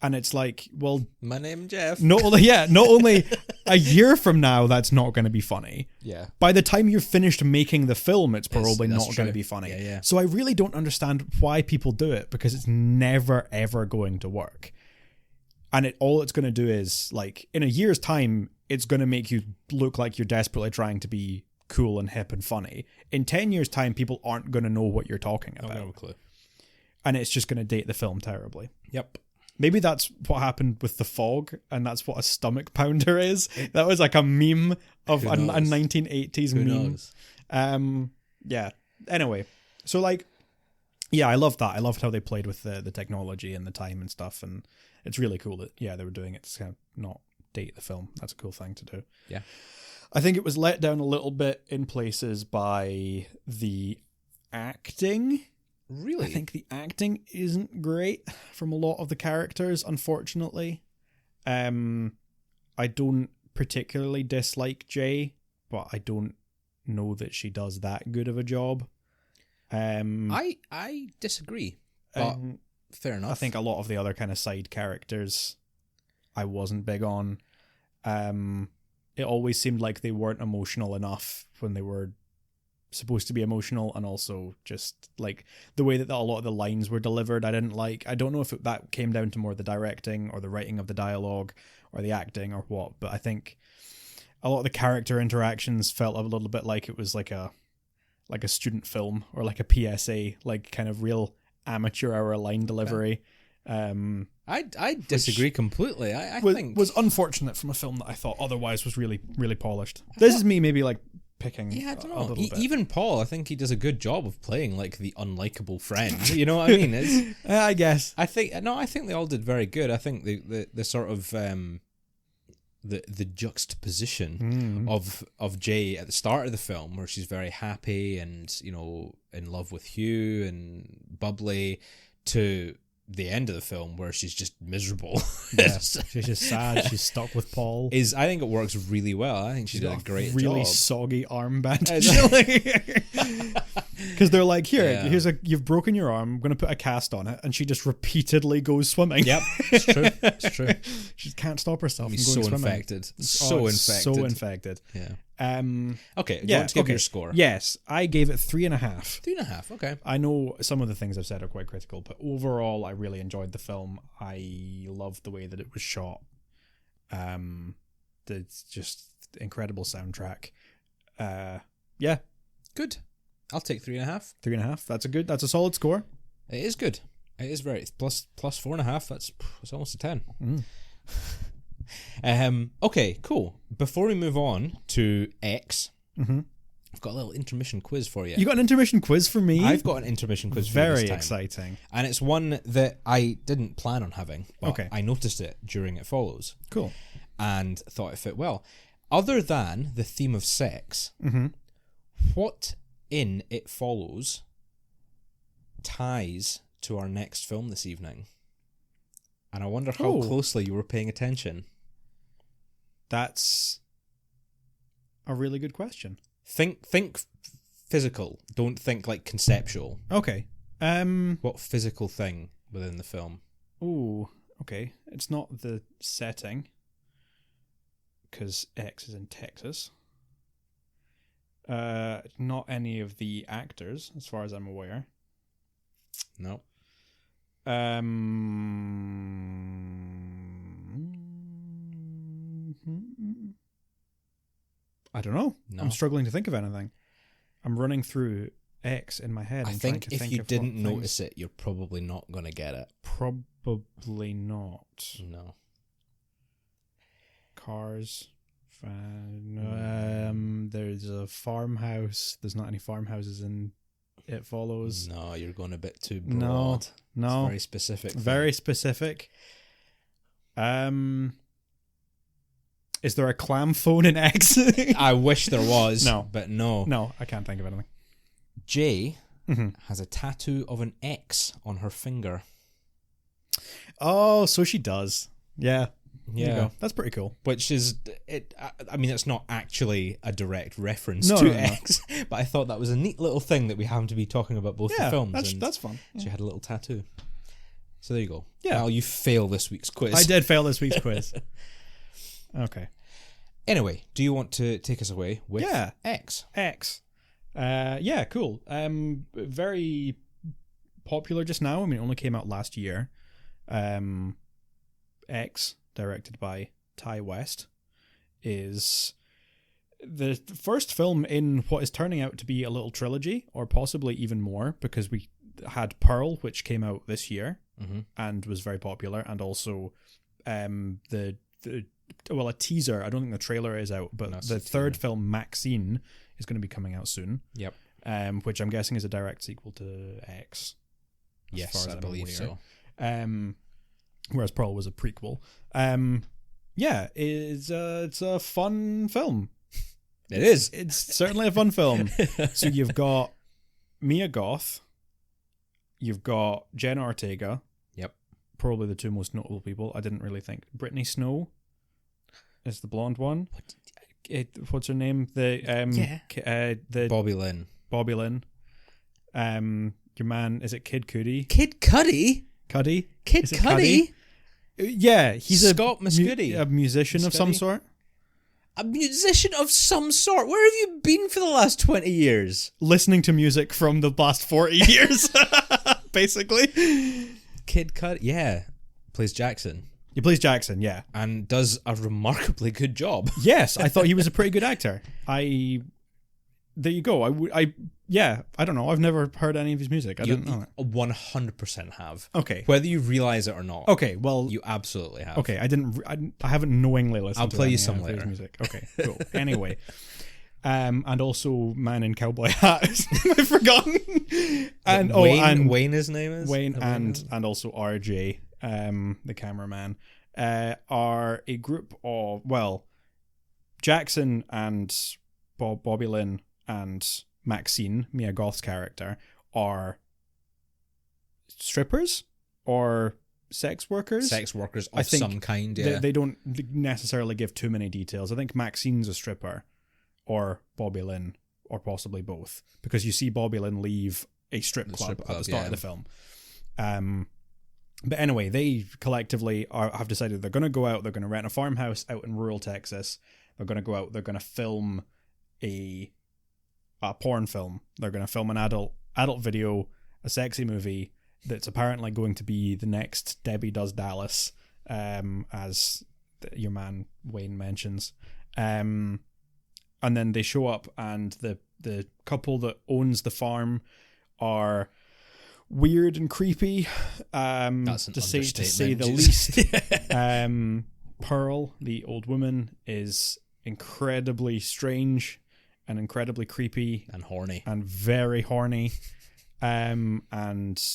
And it's like, well, my name Jeff. Not only a year from now, that's not going to be funny. Yeah. By the time you've finished making the film, it's probably not going to be funny. Yeah. So I really don't understand why people do it, because it's never, ever going to work. And all it's going to do is, like, in a year's time, it's going to make you look like you're desperately trying to be cool and hip and funny. In 10 years' time, people aren't going to know what you're talking about. I have no clue. And it's just going to date the film terribly. Yep. Maybe that's what happened with The Fog, and that's what a stomach pounder is. That was like a meme of a 1980s Who meme. Knows? Yeah. Anyway, so like, yeah, I loved that. I loved how they played with the technology and the time and stuff, and it's really cool that they were doing it to kind of not date the film. That's a cool thing to do. Yeah. I think it was let down a little bit in places by the acting. Really? I think the acting isn't great from a lot of the characters, unfortunately. I don't particularly dislike Jay, but I don't know that she does that good of a job. I disagree, but fair enough. I think a lot of the other kind of side characters I wasn't big on. It always seemed like they weren't emotional enough when they were supposed to be emotional, and also just like the way that a lot of the lines were delivered I didn't like. I don't know if that came down to more the directing or the writing of the dialogue or the acting or what, but I think a lot of the character interactions felt a little bit like it was like a student film or like a PSA, like kind of real amateur hour line delivery. I disagree completely. I think was unfortunate from a film that I thought otherwise was really, really polished. This is me maybe like picking. Yeah, I don't know. A little bit. Even Paul, I think he does a good job of playing like the unlikable friend. You know what I mean? It's, I guess. I think they all did very good. I think the sort of the juxtaposition of Jay at the start of the film, where she's very happy and in love with Hugh and bubbly, to the end of the film where she's just miserable. Yeah, she's just sad. She's stuck with Paul. I think it works really well. I think she did a great job. Really soggy arm bandage. Because they're like, you've broken your arm. I'm going to put a cast on it, and she just repeatedly goes swimming. Yep, it's true. She can't stop herself from going so swimming. Infected. So infected. Yeah. Okay. You want to give your score? Yes, I gave it 3.5. 3.5. Okay. I know some of the things I've said are quite critical, but overall, I really enjoyed the film. I loved the way that it was shot. It's just incredible soundtrack. Yeah, good. I'll take 3.5. 3.5. That's a solid score. It is good. It is very plus 4.5. That's almost a 10. Okay, cool. Before we move on to X, I've got a little intermission quiz for you. You got an intermission quiz for me? I've got an intermission quiz for you this time. Very exciting. And it's one that I didn't plan on having, but okay. I noticed it during It Follows. Cool. And thought it fit well. Other than the theme of sex, what in It Follows ties to our next film this evening? And I wonder how closely you were paying attention. That's a really good question. Think physical. Don't think like conceptual. Okay. What physical thing within the film? Ooh, okay. It's not the setting, because X is in Texas. Not any of the actors, as far as I'm aware. No. I don't know. No. I'm struggling to think of anything. I'm running through X in my head. I and think trying to if think you of didn't what notice it, you're probably not going to get it. Probably not. No. Cars. There's a farmhouse. There's not any farmhouses in It Follows. No, you're going a bit too broad. No. It's very specific. Very specific. Is there a clam phone in X? I wish there was. No. But no. No, I can't think of anything. Jay has a tattoo of an X on her finger. Oh, so she does. Yeah. Yeah. There you go. That's pretty cool. Which is, I mean, it's not actually a direct reference to X, but I thought that was a neat little thing that we happen to be talking about both the films. That's fun. Yeah. She had a little tattoo. So there you go. Yeah. Well, you fail this week's quiz. I did fail this week's quiz. Okay. Anyway, do you want to take us away with X? X. Yeah, cool. Very popular just now. I mean, it only came out last year. X, directed by Ty West, is the first film in what is turning out to be a little trilogy, or possibly even more, because we had Pearl, which came out this year and was very popular, and also a teaser. I don't think the trailer is out, but the third film, Maxine, is going to be coming out soon. Yep. Which I'm guessing is a direct sequel to X. Yes, I believe so. Whereas Pearl was a prequel. Yeah, it's a fun film. It is. It's certainly a fun film. So you've got Mia Goth, you've got Jenna Ortega. Yep. Probably the two most notable people. I didn't really think. Brittany Snow is the blonde one. What's her name? The Bobby Lynn. Bobby Lynn. Your man, is it Kid Cudi? Kid Cudi? Cudi? Kid Cudi? Yeah, he's Scott Muscudi. A musician of some sort. A musician of some sort? Where have you been for the last 20 years? Listening to music from the last 40 years, basically. Kid Cudi, yeah. Plays Jackson. He plays Jackson, yeah. And does a remarkably good job. Yes, I thought he was a pretty good actor. There you go. I don't know. I've never heard any of his music. I didn't know it. 100% have. Okay. Whether you realize it or not. Okay, well, you absolutely have. Okay, I haven't knowingly listened I'll to play any you some of his later. music. Okay, cool. Anyway, and also Man in Cowboy Hat. I've forgotten. And Wayne his name is? Wayne and also RJ, the cameraman, are a group of, well, Jackson and Bobby Lynn and Maxine, Mia Goth's character, are strippers or sex workers. Sex workers of some kind, yeah. They don't necessarily give too many details. I think Maxine's a stripper, or Bobby Lynn, or possibly both, because you see Bobby Lynn leave a strip club at the start of the film. But anyway, they collectively have decided they're going to go out, they're going to rent a farmhouse out in rural Texas. They're going to go out, they're going to film a porn film. They're going to film an adult video, a sexy movie that's apparently going to be the next Debbie Does Dallas, as your man Wayne mentions. And then they show up, and the couple that owns the farm are weird and creepy, That's an to say the least. Pearl, the old woman, is incredibly strange and incredibly creepy and horny and very horny. And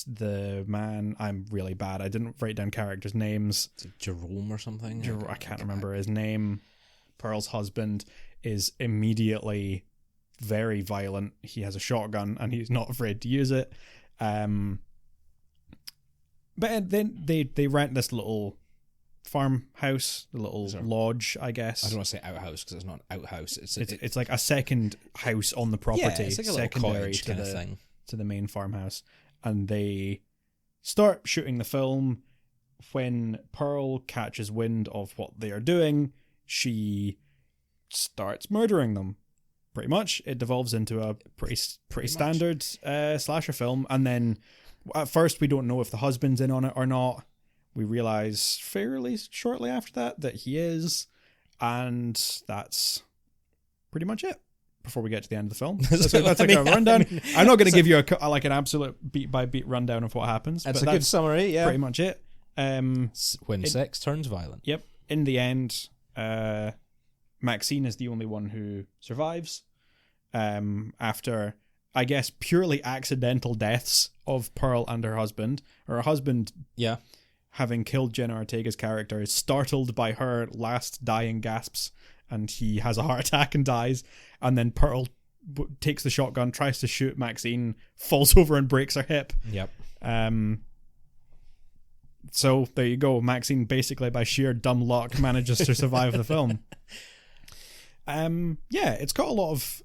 the man, I'm really bad. I didn't write down characters' names. Jerome or something? I can't remember his name. Pearl's husband is immediately very violent. He has a shotgun and he's not afraid to use it. But then they rent this little farmhouse, the little lodge, I guess. I don't want to say outhouse because it's not an outhouse. It's like a second house on the property. Yeah, it's like a secondary kind of thing to the main farmhouse. And they start shooting the film. When Pearl catches wind of what they are doing, she starts murdering them. Pretty much, it devolves into a pretty standard slasher film. And then at first we don't know if the husband's in on it or not. We realize fairly shortly after that he is, and that's pretty much it. Before we get to the end of the film, that's like a rundown. I'm not going to give you an absolute beat by beat rundown of what happens. That's a good summary. Yeah, pretty much it. When sex turns violent. Yep. In the end, Maxine is the only one who survives. After, I guess, purely accidental deaths of Pearl and her husband. Her husband, having killed Jenna Ortega's character, is startled by her last dying gasps, and he has a heart attack and dies. And then Pearl takes the shotgun, tries to shoot Maxine, falls over and breaks her hip. Yep. So there you go. Maxine, basically by sheer dumb luck, manages to survive the film. It's got a lot of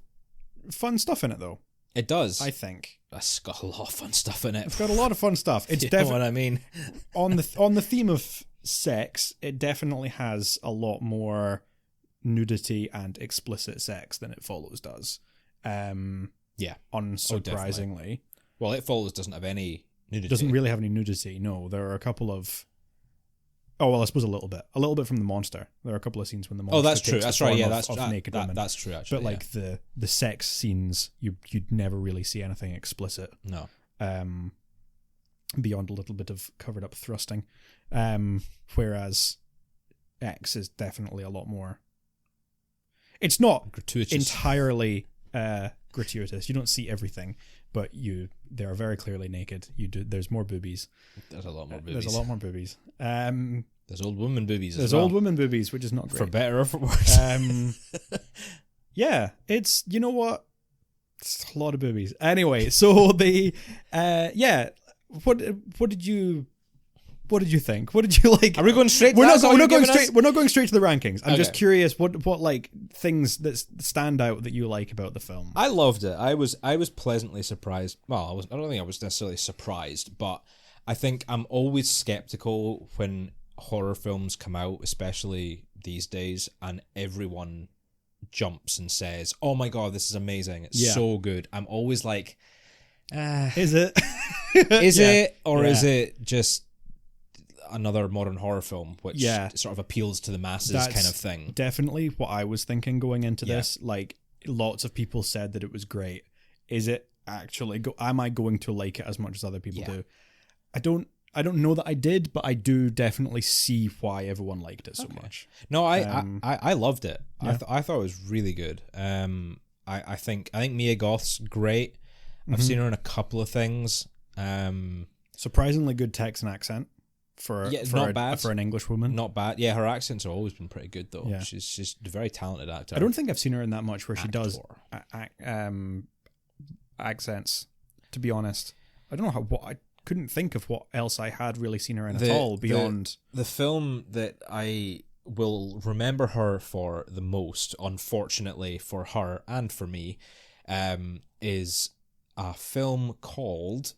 fun stuff in it, though. It does. I think it's got a lot of fun stuff in it. It's got a lot of fun stuff. It's you know what I mean. on the theme of sex, it definitely has a lot more nudity and explicit sex than It Follows does. Unsurprisingly. Well, It Follows doesn't have any nudity. It doesn't really have any nudity. No, there are a couple of. Oh well, I suppose a little bit from the monster. There are a couple of scenes when the monster. Oh, that's true. That's right. Yeah, that's naked women. That's true. Actually, but like the sex scenes, you'd never really see anything explicit. No. Beyond a little bit of covered up thrusting, whereas X is definitely a lot more. It's not gratuitous. Entirely gratuitous. You don't see everything, but they are very clearly naked. There's more boobies. There's a lot more boobies. There's a lot more boobies. There's old woman boobies. There's old woman boobies, which is not great. For better or for worse. It's, you know what? It's a lot of boobies. Anyway, so the what did you think? What did you like? Are we going straight? We're not going straight. We're not going straight to the rankings. I'm just curious what like things that stand out that you like about the film. I loved it. I was pleasantly surprised. Well, I don't think I was necessarily surprised, but I think I'm always skeptical when horror films come out, especially these days, and everyone jumps and says, "Oh my god, this is amazing! It's so good." I'm always like, "Is it? Is it, or is it just another modern horror film which sort of appeals to the masses?" That's kind of thing. Definitely what I was thinking going into this. Like, lots of people said that it was great. Is it actually am I going to like it as much as other people do? I don't know that I did, but I do definitely see why everyone liked it so much. No, I loved it. I thought it was really good. I think Mia Goth's great. I've seen her in a couple of things. Surprisingly good Texan accent for not bad for an English woman. Not bad. Yeah, her accents have always been pretty good though. Yeah. She's a very talented actor. I don't think I've seen her in that much where she does accents. To be honest, I don't know I couldn't think of what else I had really seen her in at all beyond the film that I will remember her for the most, unfortunately for her and for me, is a film called,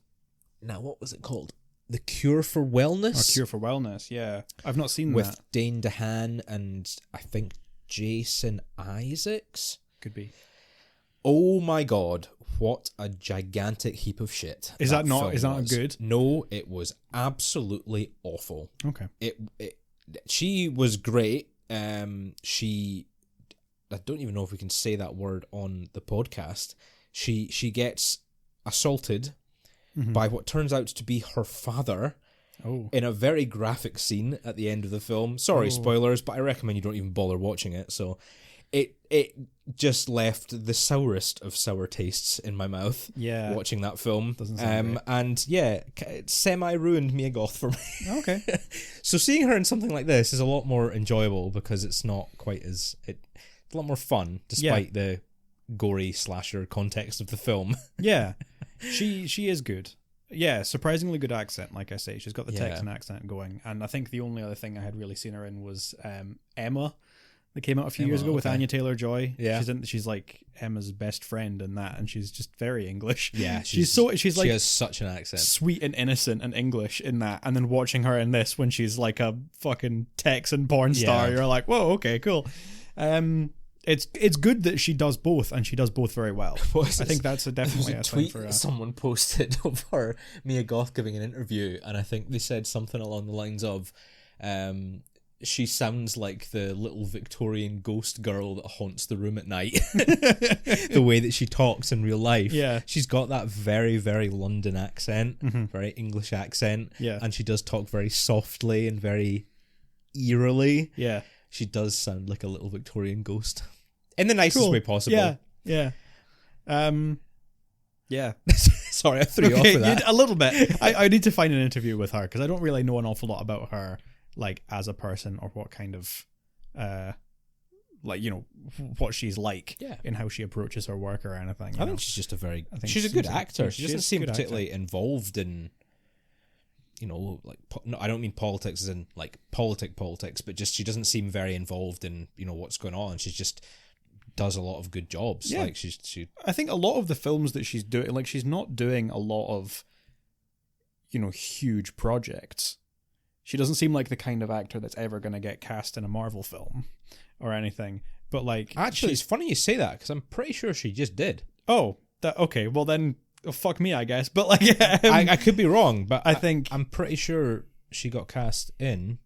now what was it called? The Cure for Wellness? Cure for Wellness, yeah. I've not seen with that. With Dane DeHaan and I think Jason Isaacs? Could be. Oh my god, what a gigantic heap of shit. Is that not good? No, it was absolutely awful. Okay. She was great. I don't even know if we can say that word on the podcast. She gets assaulted by what turns out to be her father in a very graphic scene at the end of the film. Sorry, spoilers, but I recommend you don't even bother watching it. So it just left the sourest of sour tastes in my mouth watching that film. Doesn't sound great. And it semi-ruined Mia Goth for me. Okay. So seeing her in something like this is a lot more enjoyable because it's not quite as... It's a lot more fun despite the gory slasher context of the film. Yeah. She is good. Yeah, surprisingly good accent, like I say. She's got the Texan accent going. And I think the only other thing I had really seen her in was Emma, that came out a few years ago with Anya Taylor-Joy. Yeah. She's like Emma's best friend in that, and she's just very English. Yeah, she has such an accent. Sweet and innocent and English in that. And then watching her in this when she's like a fucking Texan porn star, you're like, whoa, okay, cool. It's good that she does both, and she does both very well. I think that's definitely a tweet thing for someone posted of her, Mia Goth, giving an interview, and I think they said something along the lines of, she sounds like the little Victorian ghost girl that haunts the room at night. The way that she talks in real life. Yeah. She's got that very, very London accent, very English accent. Yeah. And she does talk very softly and very eerily. Yeah. She does sound like a little Victorian ghost. In the nicest way possible. Yeah. Yeah. Yeah. Sorry, I threw you off with that. A little bit. I need to find an interview with her, because I don't really know an awful lot about her, like, as a person, or what kind of like, you know, what she's like in how she approaches her work or anything. I think she's just she's a good actor. She doesn't seem particularly involved in, you know, like, no, I don't mean politics as in like politics, but just she doesn't seem very involved in, you know, what's going on. She just does a lot of good jobs. Yeah. Like she I think a lot of the films that she's doing, like, she's not doing a lot of, you know, huge projects. She doesn't seem like the kind of actor that's ever going to get cast in a Marvel film or anything. But, like, actually, it's funny you say that, because I'm pretty sure she just did. Oh, okay. Well, then, fuck me, I guess. But, like, I could be wrong, but I'm pretty sure she got cast in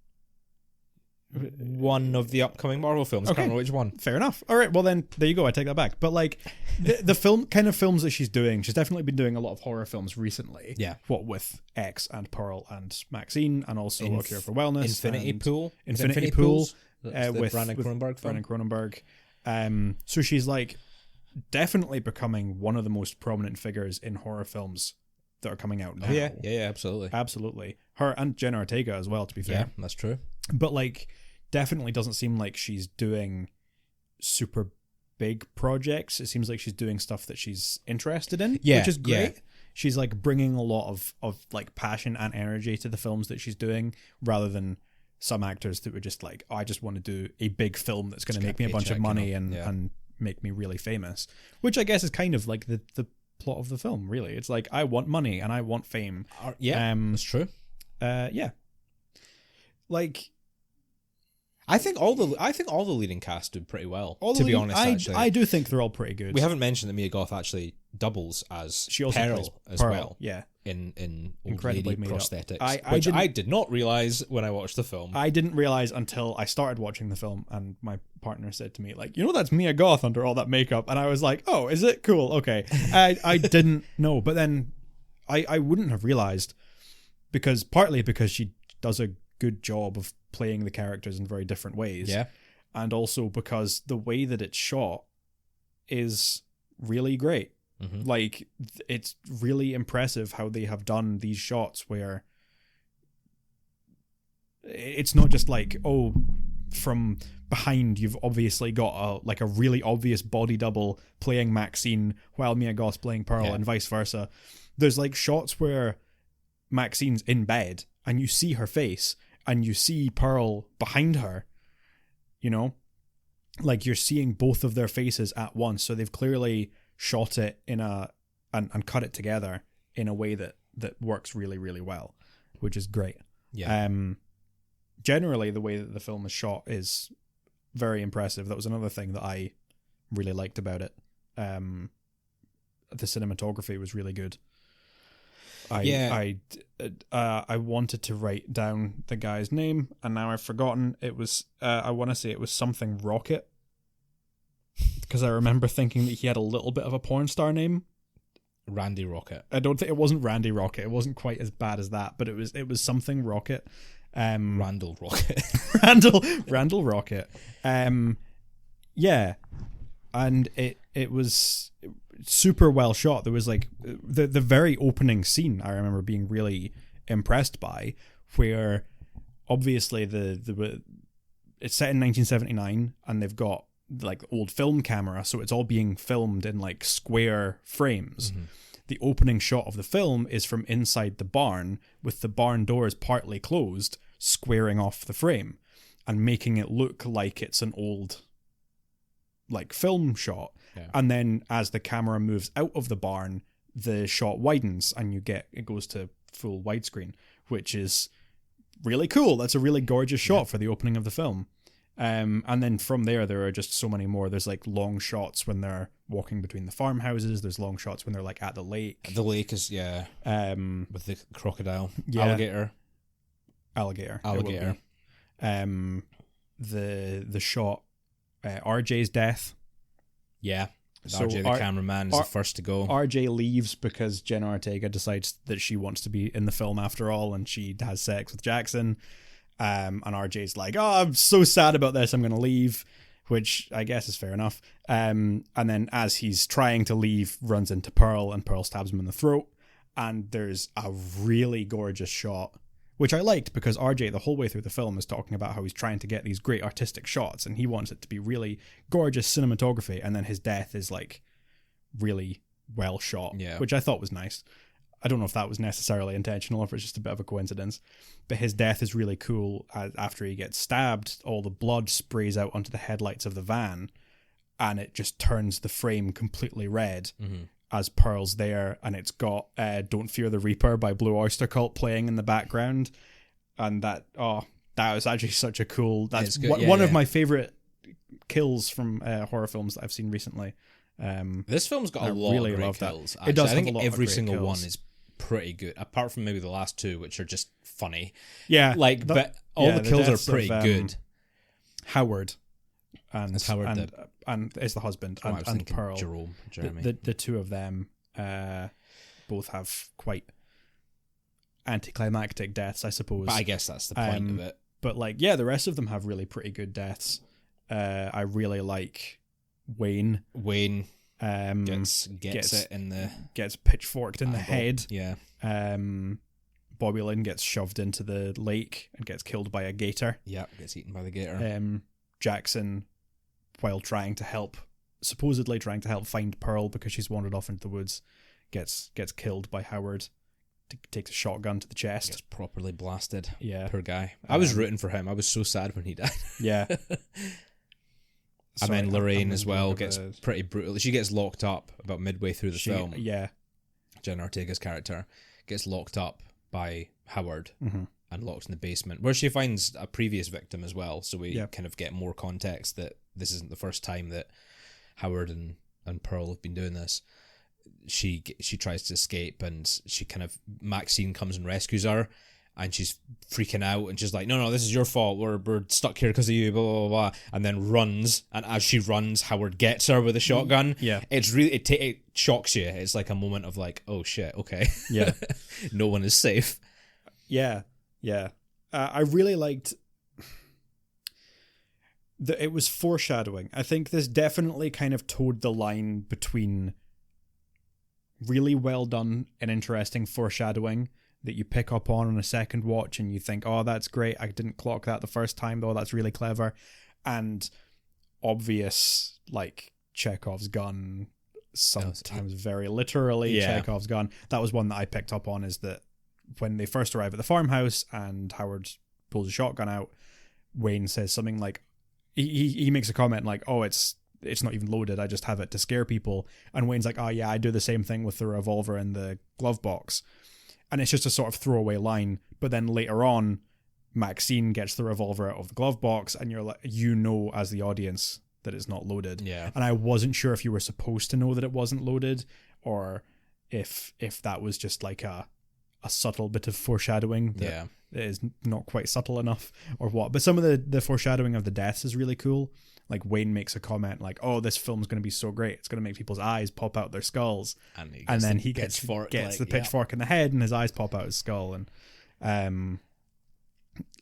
one of the upcoming Marvel films. I can't remember which one. Fair enough. All right, well then, there you go. I take that back. But, like, the film kind of films that she's doing, she's definitely been doing a lot of horror films recently. Yeah. What with X and Pearl and Maxine, and also A Cure for Wellness. Infinity Pool. With Brandon Cronenberg. Brandon Cronenberg. So she's, like, definitely becoming one of the most prominent figures in horror films that are coming out now. Oh, yeah, absolutely. Absolutely. Her and Jenna Ortega as well, to be fair. Yeah, that's true. But, like, definitely doesn't seem like she's doing super big projects. It seems like she's doing stuff that she's interested in, which is great. Yeah. She's, like, bringing a lot of like passion and energy to the films that she's doing, rather than some actors that were just like, oh, I just want to do a big film that's going to make me a bunch of money and make me really famous, which I guess is kind of like the plot of the film, really. It's like, I want money and I want fame. That's true. Like, I think all the leading cast did pretty well. To be honest, actually, I do think they're all pretty good. We haven't mentioned that Mia Goth actually doubles as she also Pearl plays as Pearl, well. Yeah, in incredibly lady prosthetics, which I did not realize when I watched the film. I didn't realize until I started watching the film, and my partner said to me, like, you know, that's Mia Goth under all that makeup, and I was like, oh, is it? Cool, okay. I didn't know, but then I wouldn't have realized, partly because she does a good job of playing the characters in very different ways. Yeah. And also because the way that it's shot is really great. Mm-hmm. Like, it's really impressive how they have done these shots where it's not just like, oh, from behind you've obviously got a really obvious body double playing Maxine while Mia Goth's playing Pearl, and vice versa. There's, like, shots where Maxine's in bed and you see her face and you see Pearl behind her, you know? Like, you're seeing both of their faces at once. So they've clearly shot it and cut it together in a way that works really, really well, which is great. Yeah. Generally, the way that the film is shot is very impressive. That was another thing that I really liked about it. The cinematography was really good. I wanted to write down the guy's name, and now I've forgotten. It was I want to say it was something Rocket, because I remember thinking that he had a little bit of a porn star name. Randy Rocket. I don't think it wasn't Randy Rocket. It wasn't quite as bad as that, but it was something Rocket. Randall Rocket. Randall Rocket. Yeah, and it was super well shot. There was, like, the very opening scene I remember being really impressed by, where obviously it's set in 1979 and they've got, like, old film camera, so it's all being filmed in, like, square frames. Mm-hmm. the opening shot of the film is from inside the barn, with the barn doors partly closed, squaring off the frame and making it look like it's an old like film shot. Yeah. And then as the camera moves out of the barn, the shot widens and it goes to full widescreen, which is really cool. That's a really gorgeous shot for the opening of the film. And then from there are just so many more. There's like long shots when they're walking between the farmhouses. There's long shots when they're like at the lake. The lake is with the crocodile, alligator. The shot, RJ's death. Yeah. So RJ, the cameraman, is the first to go. RJ leaves because Jenna Ortega decides that she wants to be in the film after all, and she has sex with Jackson. And RJ's like, oh, I'm so sad about this, I'm going to leave, which I guess is fair enough. And then as he's trying to leave, runs into Pearl, and Pearl stabs him in the throat. And there's a really gorgeous shot, which I liked because RJ the whole way through the film is talking about how he's trying to get these great artistic shots and he wants it to be really gorgeous cinematography, and then his death is like really well shot, which I thought was nice. I don't know if that was necessarily intentional or if it's just a bit of a coincidence, but his death is really cool. After he gets stabbed, all the blood sprays out onto the headlights of the van and it just turns the frame completely red. As Pearl's there, and it's got Don't Fear the Reaper by Blue Oyster Cult playing in the background. And that was actually such a cool... That's one of my favourite kills from horror films that I've seen recently. This film's got a lot of great kills. It does. I think every single one is pretty good, apart from maybe the last two, which are just funny. Yeah. But all the kills are pretty good. Howard. And it's Howard and is the husband, and Pearl. Jeremy. The two of them both have quite anticlimactic deaths, I suppose. But I guess that's the point of it. But like, yeah, the rest of them have really pretty good deaths. I really like Wayne. Gets it in the... Gets pitchforked in the head. Yeah. Bobby Lynn gets shoved into the lake and gets killed by a gator. Yeah, gets eaten by the gator. Jackson, while supposedly trying to help find Pearl because she's wandered off into the woods, gets killed by Howard. Takes a shotgun to the chest. Gets properly blasted. Yeah. Poor guy. I was rooting for him. I was so sad when he died. Yeah. And then Lorraine as well gets pretty brutal. She gets locked up about midway through the film. Yeah. Jenna Ortega's character gets locked up by Howard and locked in the basement, where she finds a previous victim as well. So we kind of get more context that this isn't the first time that Howard and Pearl have been doing this. She tries to escape, and Maxine comes and rescues her, and she's freaking out, and she's like, no, this is your fault, we're stuck here because of you, blah, blah, blah, and then runs, and as she runs, Howard gets her with a shotgun. Yeah. It's really, it shocks you. It's like a moment of like, oh shit, okay. Yeah. No one is safe. Yeah. I really liked... it was foreshadowing. I think this definitely kind of towed the line between really well done and interesting foreshadowing that you pick up on a second watch and you think, oh, that's great, I didn't clock that the first time though, that's really clever, and obvious, like Chekhov's gun, sometimes very literally Chekhov's gun. That was one that I picked up on, is that when they first arrive at the farmhouse and Howard pulls a shotgun out, Wayne says something like, he makes a comment like, oh, it's not even loaded, I just have it to scare people. And Wayne's like, oh yeah, I do the same thing with the revolver in the glove box. And it's just a sort of throwaway line. But then later on, Maxine gets the revolver out of the glove box, and you're like, as the audience, that it's not loaded. Yeah. And I wasn't sure if you were supposed to know that it wasn't loaded, or if that was just like a subtle bit of foreshadowing that is not quite subtle enough, or what. But some of the foreshadowing of the deaths is really cool. Like Wayne makes a comment like, oh, this film's going to be so great, it's going to make people's eyes pop out their skulls, and then he gets the pitchfork in the head and his eyes pop out his skull. And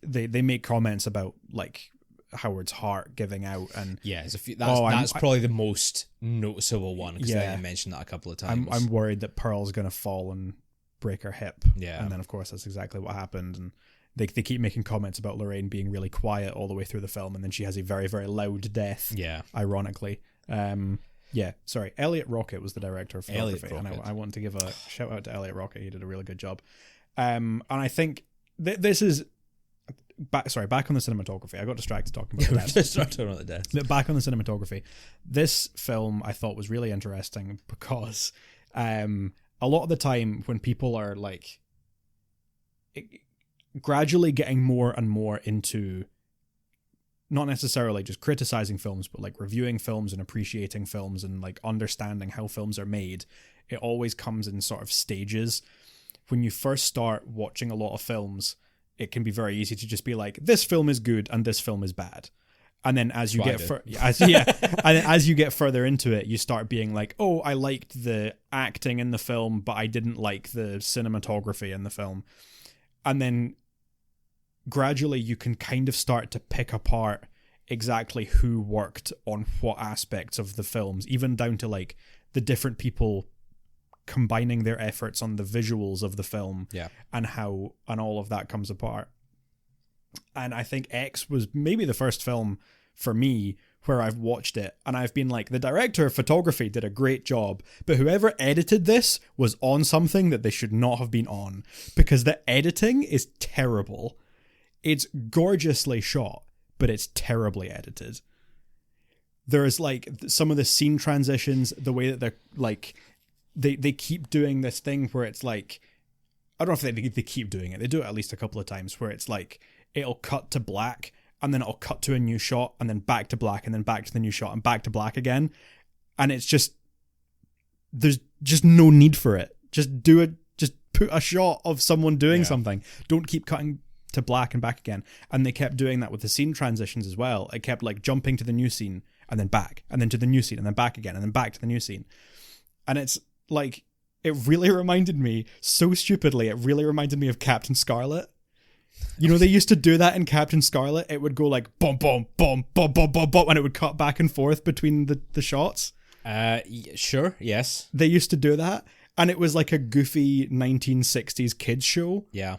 they make comments about like Howard's heart giving out, and that's probably the most noticeable one, because they mentioned that a couple of times. I'm worried that Pearl's going to fall and break her hip, and then of course that's exactly what happened. And they keep making comments about Lorraine being really quiet all the way through the film, and then she has a very, very loud death. Yeah, ironically. Yeah, sorry. Elliot Rocket was the director of photography. Elliot Rocket. And I want to give a shout out to Elliot Rocket. He did a really good job. And I think this is... back on the cinematography. I got distracted talking about the death. Distracted about the death. Back on the cinematography. This film I thought was really interesting because a lot of the time when people are like gradually getting more and more into not necessarily just criticizing films, but like reviewing films and appreciating films and like understanding how films are made, it always comes in sort of stages. When you first start watching a lot of films, it can be very easy to just be like, this film is good and this film is bad. And then as you get as you get further into it, you start being like, oh, I liked the acting in the film, but I didn't like the cinematography in the film. And then gradually you can kind of start to pick apart exactly who worked on what aspects of the films, even down to like the different people combining their efforts on the visuals of the film, and how and all of that comes apart. And I think X was maybe the first film for me where I've watched it and I've been like, the director of photography did a great job, but whoever edited this was on something that they should not have been on, because the editing is terrible. It's gorgeously shot, but it's terribly edited. There's like some of the scene transitions, the way that they're like, they keep doing this thing where it's like, I don't know if they keep doing it. They do it at least a couple of times where it's like, it'll cut to black and then it'll cut to a new shot and then back to black and then back to the new shot and back to black again. And it's just, there's just no need for it. Just do it. Just put a shot of someone doing something. Don't keep cutting to black and back again. And they kept doing that with the scene transitions as well. It kept like jumping to the new scene and then back and then to the new scene and then back again and then back to the new scene. And it's like, it really reminded me, so stupidly, it really reminded me of Captain Scarlet. You know, they used to do that in Captain Scarlet. It would go like boom, boom, boom, boom, boom, boom, boom, and it would cut back and forth between the shots. Sure, yes. They used to do that, and it was like a goofy 1960s kids show. Yeah.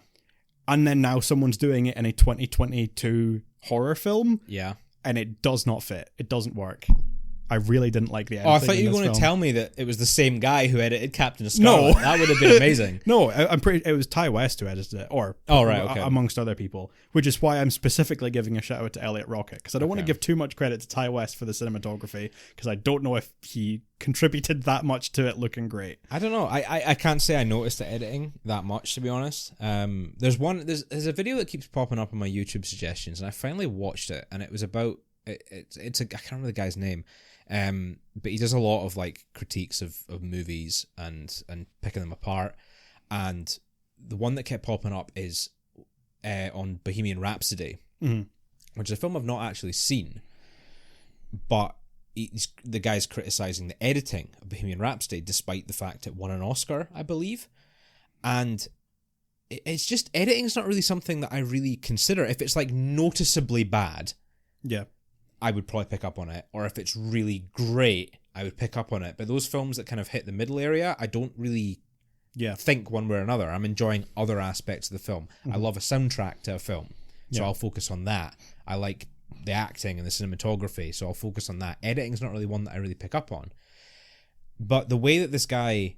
And then now someone's doing it in a 2022 horror film. Yeah. And it does not fit. It doesn't work. I really didn't like the editing. Oh, I thought you were going to tell me that it was the same guy who edited Captain Scarlet. No. That would have been amazing. No, I'm pretty. It was Ty West who edited it, or amongst other people, which is why I'm specifically giving a shout out to Elliot Rocket, because I don't want to give too much credit to Ty West for the cinematography, because I don't know if he contributed that much to it looking great. I don't know. I can't say I noticed the editing that much, to be honest. There's a video that keeps popping up on my YouTube suggestions, and I finally watched it, and it was about I can't remember the guy's name. But he does a lot of like critiques of movies and picking them apart, and the one that kept popping up is on Bohemian Rhapsody, which is a film I've not actually seen, but the guy's criticizing the editing of Bohemian Rhapsody despite the fact it won an Oscar, I believe. And it's just, editing's not really something that I really consider. If it's like noticeably bad, I would probably pick up on it. Or if it's really great, I would pick up on it. But those films that kind of hit the middle area, I don't really think one way or another. I'm enjoying other aspects of the film. I love a soundtrack to a film, so I'll focus on that. I like the acting and the cinematography, so I'll focus on that. Editing's not really one that I really pick up on. But the way that this guy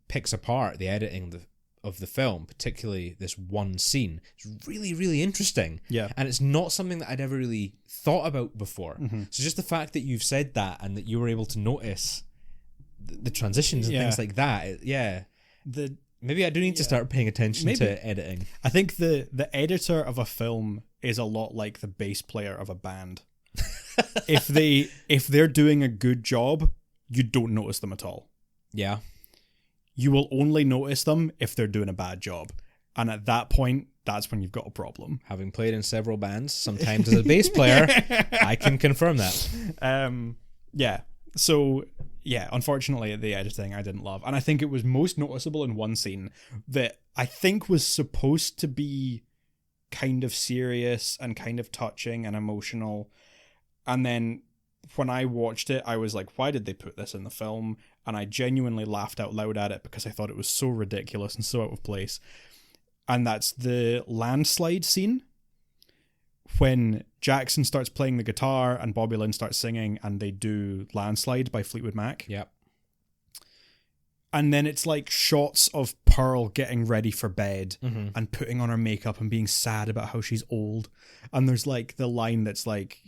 picks apart the editing of the film, particularly this one scene, is really, really interesting. Yeah. And it's not something that I'd ever really thought about before. So just the fact that you've said that and that you were able to notice the transitions and things like that, maybe I do need to start paying attention to editing. I think the editor of a film is a lot like the bass player of a band. if they're doing a good job, you don't notice them at all. Yeah. You will only notice them if they're doing a bad job. And at that point, that's when you've got a problem. Having played in several bands, sometimes as a bass player, I can confirm that. So, unfortunately, the editing I didn't love. And I think it was most noticeable in one scene that I think was supposed to be kind of serious and kind of touching and emotional. And then when I watched it, I was like, why did they put this in the film? And I genuinely laughed out loud at it because I thought it was so ridiculous and so out of place. And that's the landslide scene when Jackson starts playing the guitar and Bobby Lynn starts singing and they do Landslide by Fleetwood Mac. Yep. And then it's like shots of Pearl getting ready for bed and putting on her makeup and being sad about how she's old. And there's like the line that's like,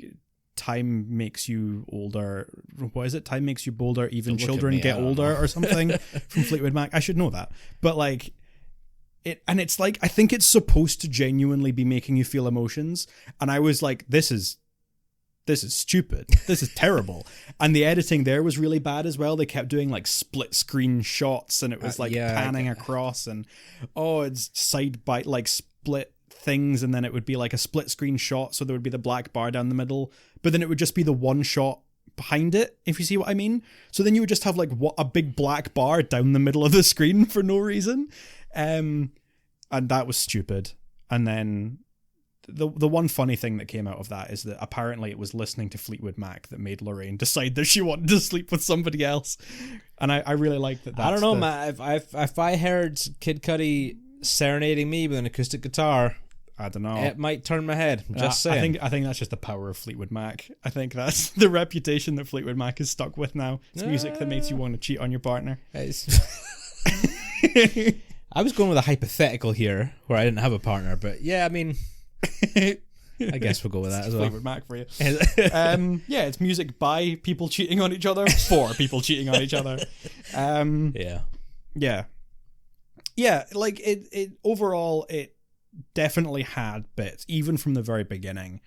time makes you older. What is it? Time makes you bolder. Even children get older or something from Fleetwood Mac. I should know that. But like it's like, I think it's supposed to genuinely be making you feel emotions. And I was like, this is stupid. This is terrible. And the editing there was really bad as well. They kept doing like split screen shots and it was like panning across and it's side by like split things and then it would be like a split screen shot. So there would be the black bar down the middle, but then it would just be the one shot behind it, if you see what I mean. So then you would just have like a big black bar down the middle of the screen for no reason. And that was stupid. And then the one funny thing that came out of that is that apparently it was listening to Fleetwood Mac that made Lorraine decide that she wanted to sleep with somebody else. And I really like that. I don't know, man. If I heard Kid Cudi serenading me with an acoustic guitar, I don't know, it might turn my head. Just saying. I think that's just the power of Fleetwood Mac. I think that's the reputation that Fleetwood Mac is stuck with now. It's music that makes you want to cheat on your partner. I was going with a hypothetical here where I didn't have a partner, but yeah, I mean, I guess we'll go with that as well. Fleetwood Mac for you. Yeah, it's music by people cheating on each other for people cheating on each other. Yeah. Like it overall, it definitely had bits, even from the very beginning,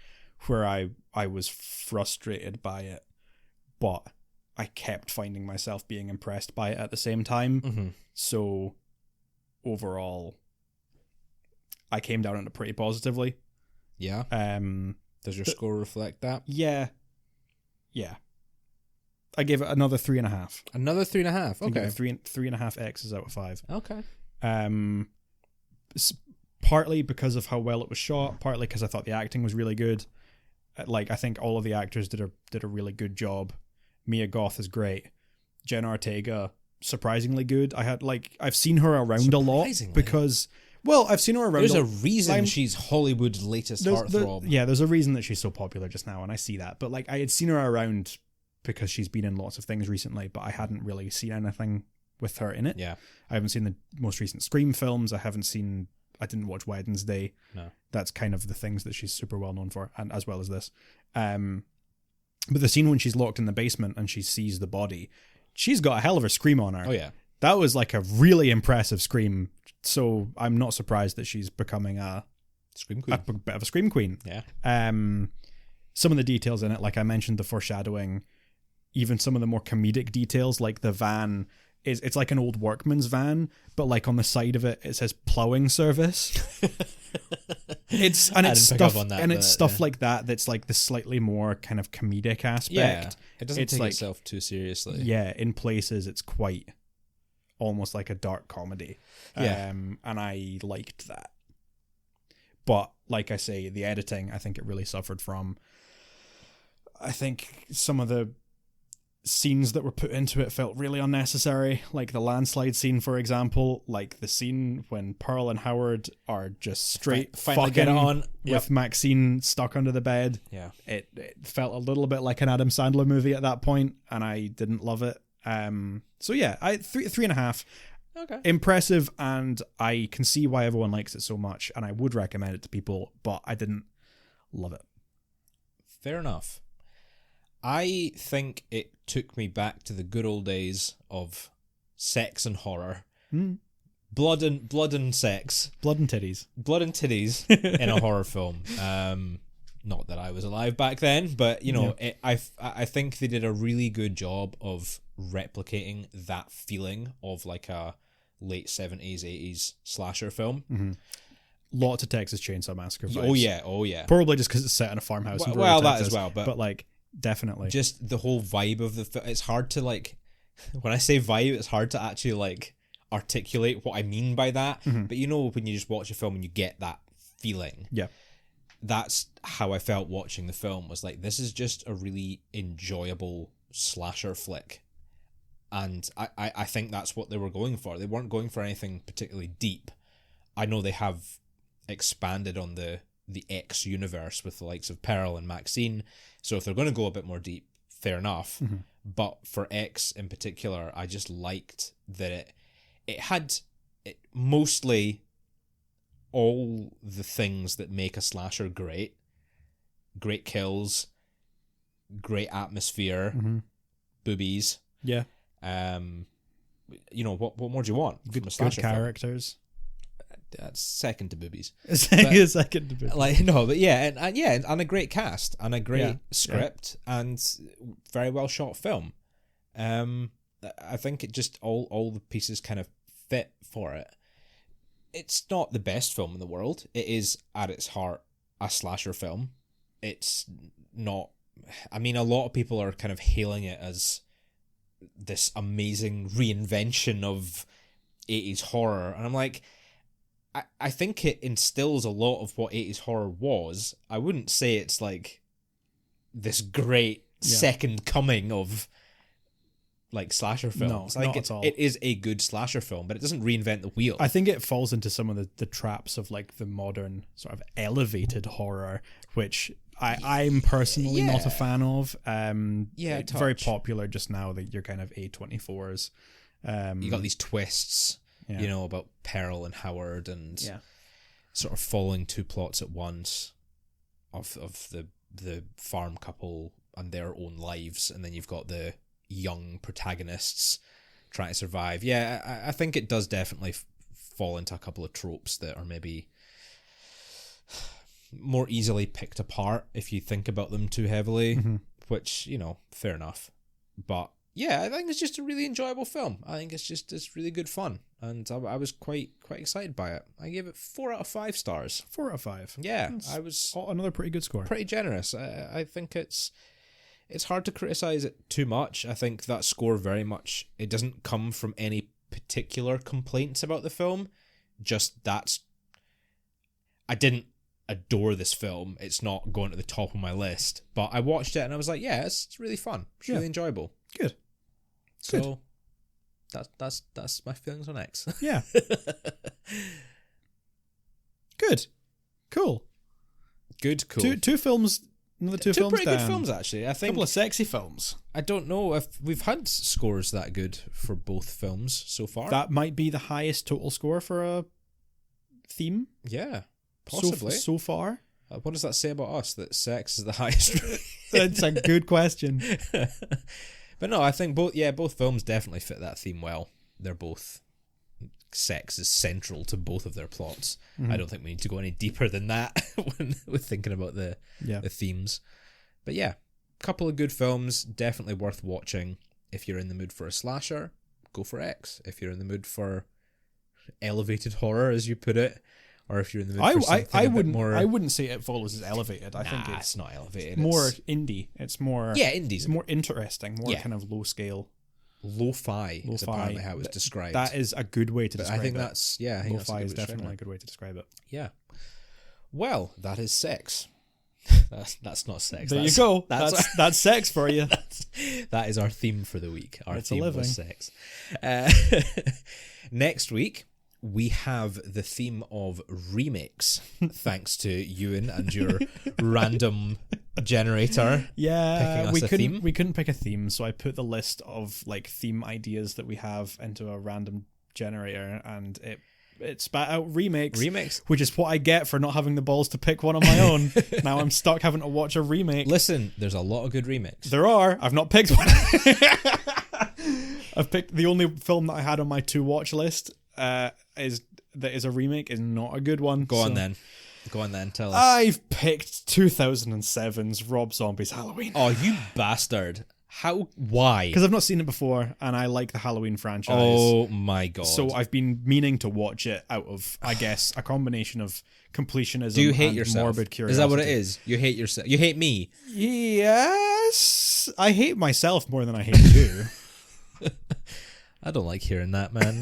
where I was frustrated by it, but I kept finding myself being impressed by it at the same time. So overall, I came down on it pretty positively. Yeah. Does your score reflect that? Yeah. I gave it another 3.5. Another 3.5. Okay. 3.5 X's out of 5. Okay. Partly because of how well it was shot, partly because I thought the acting was really good. Like, I think all of the actors did a really good job. Mia Goth is great. Jenna Ortega, surprisingly good. I've seen her around a lot because, well, I've seen her around. There's a reason she's Hollywood's latest heartthrob. There's a reason that she's so popular just now, and I see that. But like, I had seen her around because she's been in lots of things recently, but I hadn't really seen anything with her in it. Yeah, I haven't seen the most recent Scream films. I didn't watch Wednesday. No, that's kind of the things that she's super well known for, and as well as this. But the scene when she's locked in the basement and she sees the body, she's got a hell of a scream on her. Oh yeah, that was like a really impressive scream. So I'm not surprised that she's becoming a scream queen, a bit of a scream queen. Yeah. Some of the details in it, like I mentioned, the foreshadowing, even some of the more comedic details, like the van it's like an old workman's van, but like on the side of it, it says plowing service. It's stuff like that. That's like the slightly more kind of comedic aspect. Yeah, it doesn't take itself too seriously. Yeah, in places it's quite almost like a dark comedy. Yeah, and I liked that. But like I say, the editing, I think it really suffered from. I think some of the scenes that were put into it felt really unnecessary, like the landslide scene, for example, like the scene when Pearl and Howard are just straight fucking get on with Maxine stuck under the bed. Yeah, it felt a little bit like an Adam Sandler movie at that point, and I didn't love it. So yeah, 3.5. Okay, impressive, and I can see why everyone likes it so much, and I would recommend it to people, but I didn't love it. Fair enough. I think it took me back to the good old days of sex and horror. Blood and sex. Blood and titties in a horror film. Not that I was alive back then, but you know, I think they did a really good job of replicating that feeling of like a late 70s, 80s slasher film. Lots of Texas Chainsaw Massacre vibes. Oh yeah. Probably just because it's set in a farmhouse. Well, that Texas, as well, but like definitely just the whole vibe of the film. It's hard to like, when I say vibe, it's hard to actually like articulate what I mean by that. But you know, when you just watch a film and you get that feeling, that's how I felt watching the film. Was like, this is just a really enjoyable slasher flick, and I think that's what they were going for. They weren't going for anything particularly deep. I know they have expanded on the the X universe with the likes of Pearl and Maxine. So if they're going to go a bit more deep, fair enough. Mm-hmm. But for X in particular, I just liked that it had mostly all the things that make a slasher great. Great kills, great atmosphere, boobies. Yeah. What more do you want from a slasher good characters. Film? That's second to boobies. Second to boobies. And a great cast and a great script and very well shot film. I think it just all the pieces kind of fit for it. It's not the best film in the world. It is at its heart a slasher film. It's not. I mean, a lot of people are kind of hailing it as this amazing reinvention of 80s horror, and I'm like, I think it instills a lot of what 80s horror was. I wouldn't say it's like this great second coming of like slasher films. No, not at all. It is a good slasher film, but it doesn't reinvent the wheel. I think it falls into some of the traps of like the modern sort of elevated horror, which I'm personally not a fan of. It's very popular just now, that you're kind of A24s. You got these twists, about Pearl and Howard and sort of following two plots at once of the farm couple and their own lives, and then you've got the young protagonists trying to survive. Yeah, I think it does definitely fall into a couple of tropes that are maybe more easily picked apart if you think about them too heavily, which, fair enough. But yeah, I think it's just a really enjoyable film. I think it's really good fun, and I was quite excited by it. I gave it 4 out of 5 stars. 4 out of 5. Yeah, that's I was another pretty good score. Pretty generous. I think it's hard to criticize it too much. I think that score very much, it doesn't come from any particular complaints about the film. Just I didn't adore this film. It's not going to the top of my list, but I watched it and I was like, yeah, it's really fun. It's really enjoyable. Good. So that's my feelings on X. Yeah. Good. Cool. Good, cool. Two films. Another two films pretty down. Good films, actually. I think a couple of sexy films. I don't know if we've had scores that good for both films so far. That might be the highest total score for a theme. Yeah, possibly. So far. What does that say about us, that sex is the highest? That's a good question. But no, I think both films definitely fit that theme well. They're both, sex is central to both of their plots. I don't think we need to go any deeper than that when we're thinking about the themes. But yeah, couple of good films, definitely worth watching. If you're in the mood for a slasher, go for X. If you're in the mood for elevated horror, as you put it, or if you're in the mood for something a bit more... I wouldn't say it follows as elevated. I think it's not elevated. It's more indie. It's more... Yeah, indie's... more interesting, more kind of low scale. Lo-fi is apparently how it's described. That is a good way to describe it. I think that's... Yeah, I think lo-fi is definitely a good way to describe it. Yeah. Well, that is sex. That's not sex. There you go. That's sex for you. That is our theme for the week. Our it's theme was sex. Next week, we have the theme of remakes, thanks to Ewan and your random generator. Yeah, we couldn't pick a theme, so I put the list of like theme ideas that we have into a random generator, and it spat out remakes, which is what I get for not having the balls to pick one on my own. Now I'm stuck having to watch a remake. Listen, there's a lot of good remakes. There are. I've not picked one. I've picked the only film that I had on my to watch list. Is a remake, is not a good one. Go on then, tell us. I've picked 2007's Rob Zombie's Halloween. Oh, you bastard. Why? Because I've not seen it before, and I like the Halloween franchise. Oh my god. So I've been meaning to watch it out of, I guess, a combination of completionism Do you hate and yourself? Morbid curiosity. Is that what it is? You hate yourself? You hate me? Yes. I hate myself more than I hate you. I don't like hearing that, man.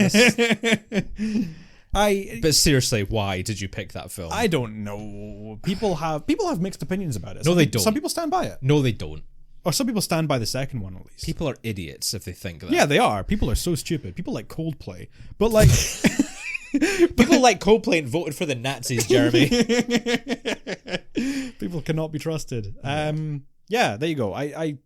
But seriously, why did you pick that film? I don't know. People have mixed opinions about it. No, they don't. Some people stand by it. No, they don't. Or some people stand by the second one, at least. People are idiots if they think that. Yeah, they are. People are so stupid. People like Coldplay. But like... People like Coldplay and voted for the Nazis, Jeremy. People cannot be trusted. Yeah, there you go. Yeah. I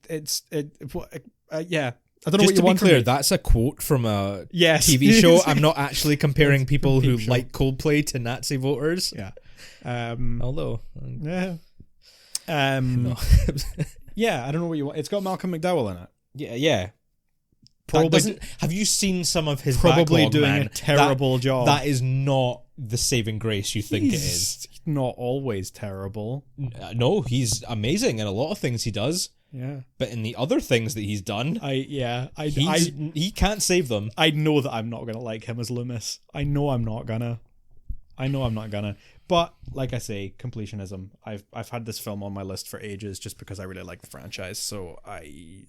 don't know Just what you want to be clear, from me. that's a quote from a Yes. TV show. I'm not actually comparing people who show. like Coldplay to Nazi voters. Yeah. Although, Yeah. no. Yeah, I don't know what you want. It's got Malcolm McDowell in it. Yeah. Have you seen some of his Probably backlog, doing man? a terrible job. That is not the saving grace you think it is. He's not always terrible. No, he's amazing in a lot of things he does. Yeah. But in the other things that he's done, he can't save them. I know that I'm not going to like him as Loomis. I know I'm not gonna. But like I say, completionism. I've had this film on my list for ages just because I really like the franchise, so I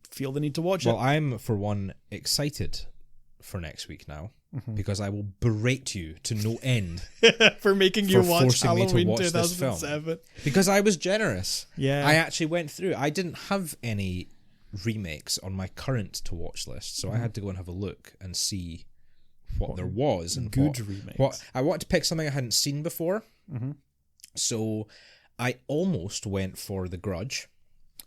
feel the need to watch it. Well, I'm for one excited for next week now because I will berate you to no end for making you for watch forcing me to Halloween watch this 2007. because I was generous. Yeah. I actually went through. I didn't have any remakes on my current to watch list, so I had to go and have a look and see what there was and good remakes. What I wanted to pick something I hadn't seen before. So I almost went for The Grudge.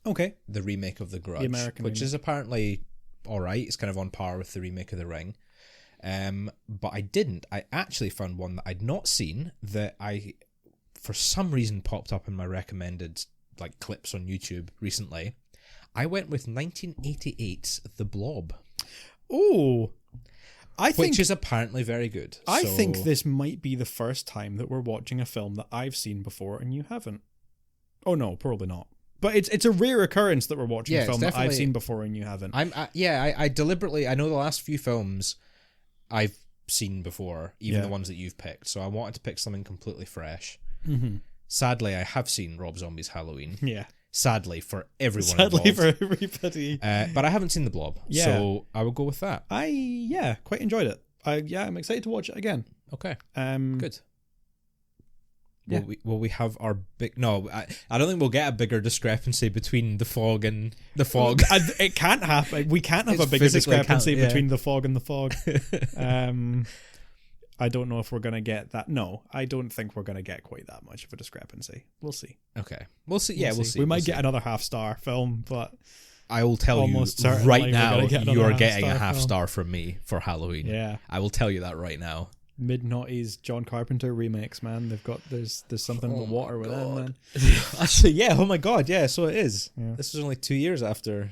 Okay. The remake of The Grudge, The American which remake. is apparently all right. It's kind of on par with the remake of The Ring. But I didn't. I actually found one that I'd not seen that I, for some reason, popped up in my recommended like clips on YouTube recently. I went with 1988's The Blob. Oh, Which is apparently very good. I think this might be the first time that we're watching a film that I've seen before and you haven't. Oh no, probably not. But it's a rare occurrence that we're watching a film that I've seen before and you haven't. I deliberately, I know the last few films I've seen before, even the ones that you've picked. So I wanted to pick something completely fresh. Mm-hmm. Sadly, I have seen Rob Zombie's Halloween. Yeah. Sadly for everyone Sadly involved. for everybody. But I haven't seen The Blob. Yeah. So I will go with that. I quite enjoyed it. I'm excited to watch it again. Okay. Yeah. Good. Will we have our big... No, I don't think we'll get a bigger discrepancy between The Fog and The Fog. It can't happen. We can't have a bigger discrepancy between The Fog and The Fog. I don't know if we're going to get that. No, I don't think we're going to get quite that much of a discrepancy. We'll see. Okay. We'll see. Yeah, we'll see. We might get another half-star film, but... I will tell you right now, you are getting a half-star from me for Halloween. Yeah. I will tell you that right now. Mid-noughties John Carpenter remakes, man. There's something in the water with them, man. Actually, yeah. Oh my God, yeah. So it is. Yeah. This was only 2 years after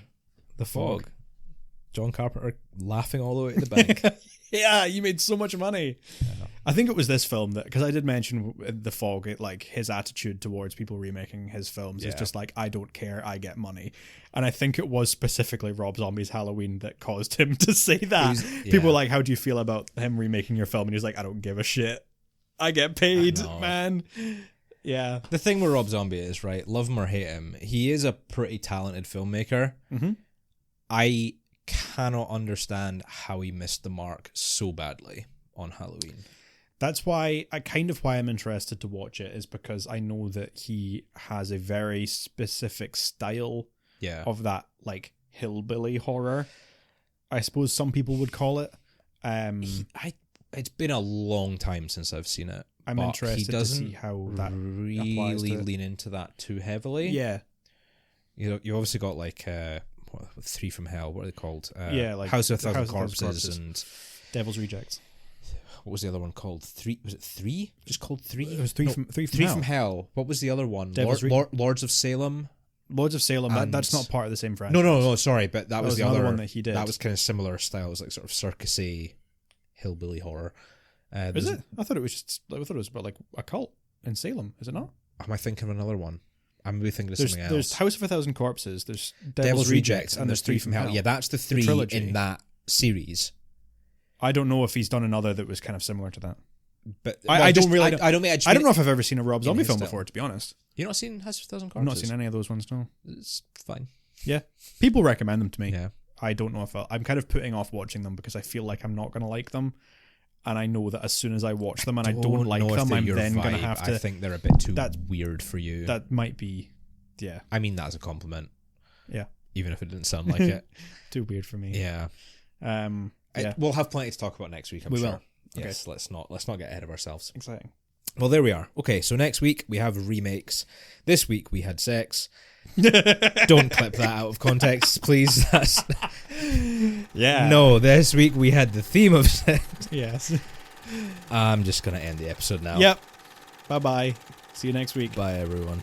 The Fog. John Carpenter laughing all the way to the bank. Yeah, you made so much money. I think it was this film that, because I did mention The Fog, his attitude towards people remaking his films is just like, I don't care, I get money. And I think it was specifically Rob Zombie's Halloween that caused him to say that. People were like, how do you feel about him remaking your film? And he's like, I don't give a shit. I get paid, man. Yeah. The thing with Rob Zombie is, right, love him or hate him, he is a pretty talented filmmaker. Mm-hmm. I cannot understand how he missed the mark so badly on Halloween. That's why I'm interested to watch it, is because I know that he has a very specific style of that like hillbilly horror, I suppose some people would call it. It's been a long time since I've seen it. I'm interested to see how that really lean into that too heavily. Yeah. You know, you obviously got like Three from Hell. What are they called? Like House of a Thousand Corpses and Devil's Rejects. What was the other one called? Three? Was it Three? Just called Three? It was Three from Hell. What was the other one? Lords of Salem. Lords of Salem. That's not part of the same franchise. No. Sorry, but that was the other one that he did. That was kind of similar style. It was like sort of circusy, hillbilly horror. Is it? I thought it was about like a cult in Salem. Is it not? Am I thinking of another one? I'm maybe thinking of something else. There's House of a Thousand Corpses. There's Devil's Rejects, and there's Three from Hell. Yeah, that's the three in that series. I don't know if he's done another that was kind of similar to that. But I don't know if I've ever seen a Rob Zombie film style. before, to be honest. You've not seen House of a Thousand Corpses? I've not seen any of those ones, no. It's fine. Yeah. People recommend them to me. Yeah. I don't know if I'm kind of putting off watching them because I feel like I'm not going to like them. And I know that as soon as I watch them and I don't like them, I'm then going to have to... I think they're a bit too weird for you. That might be... Yeah. I mean that as a compliment. Yeah. Even if it didn't sound like it. Too weird for me. Yeah. Yeah. We'll have plenty to talk about next week, I'm sure. Yes, let's not get ahead of ourselves. Exciting. Well, there we are. Okay, so next week we have remakes. This week we had sex. Don't clip that out of context, please. Yeah. No, this week we had the theme of sex. Yes. I'm just going to end the episode now. Yep. Bye-bye. See you next week. Bye, everyone.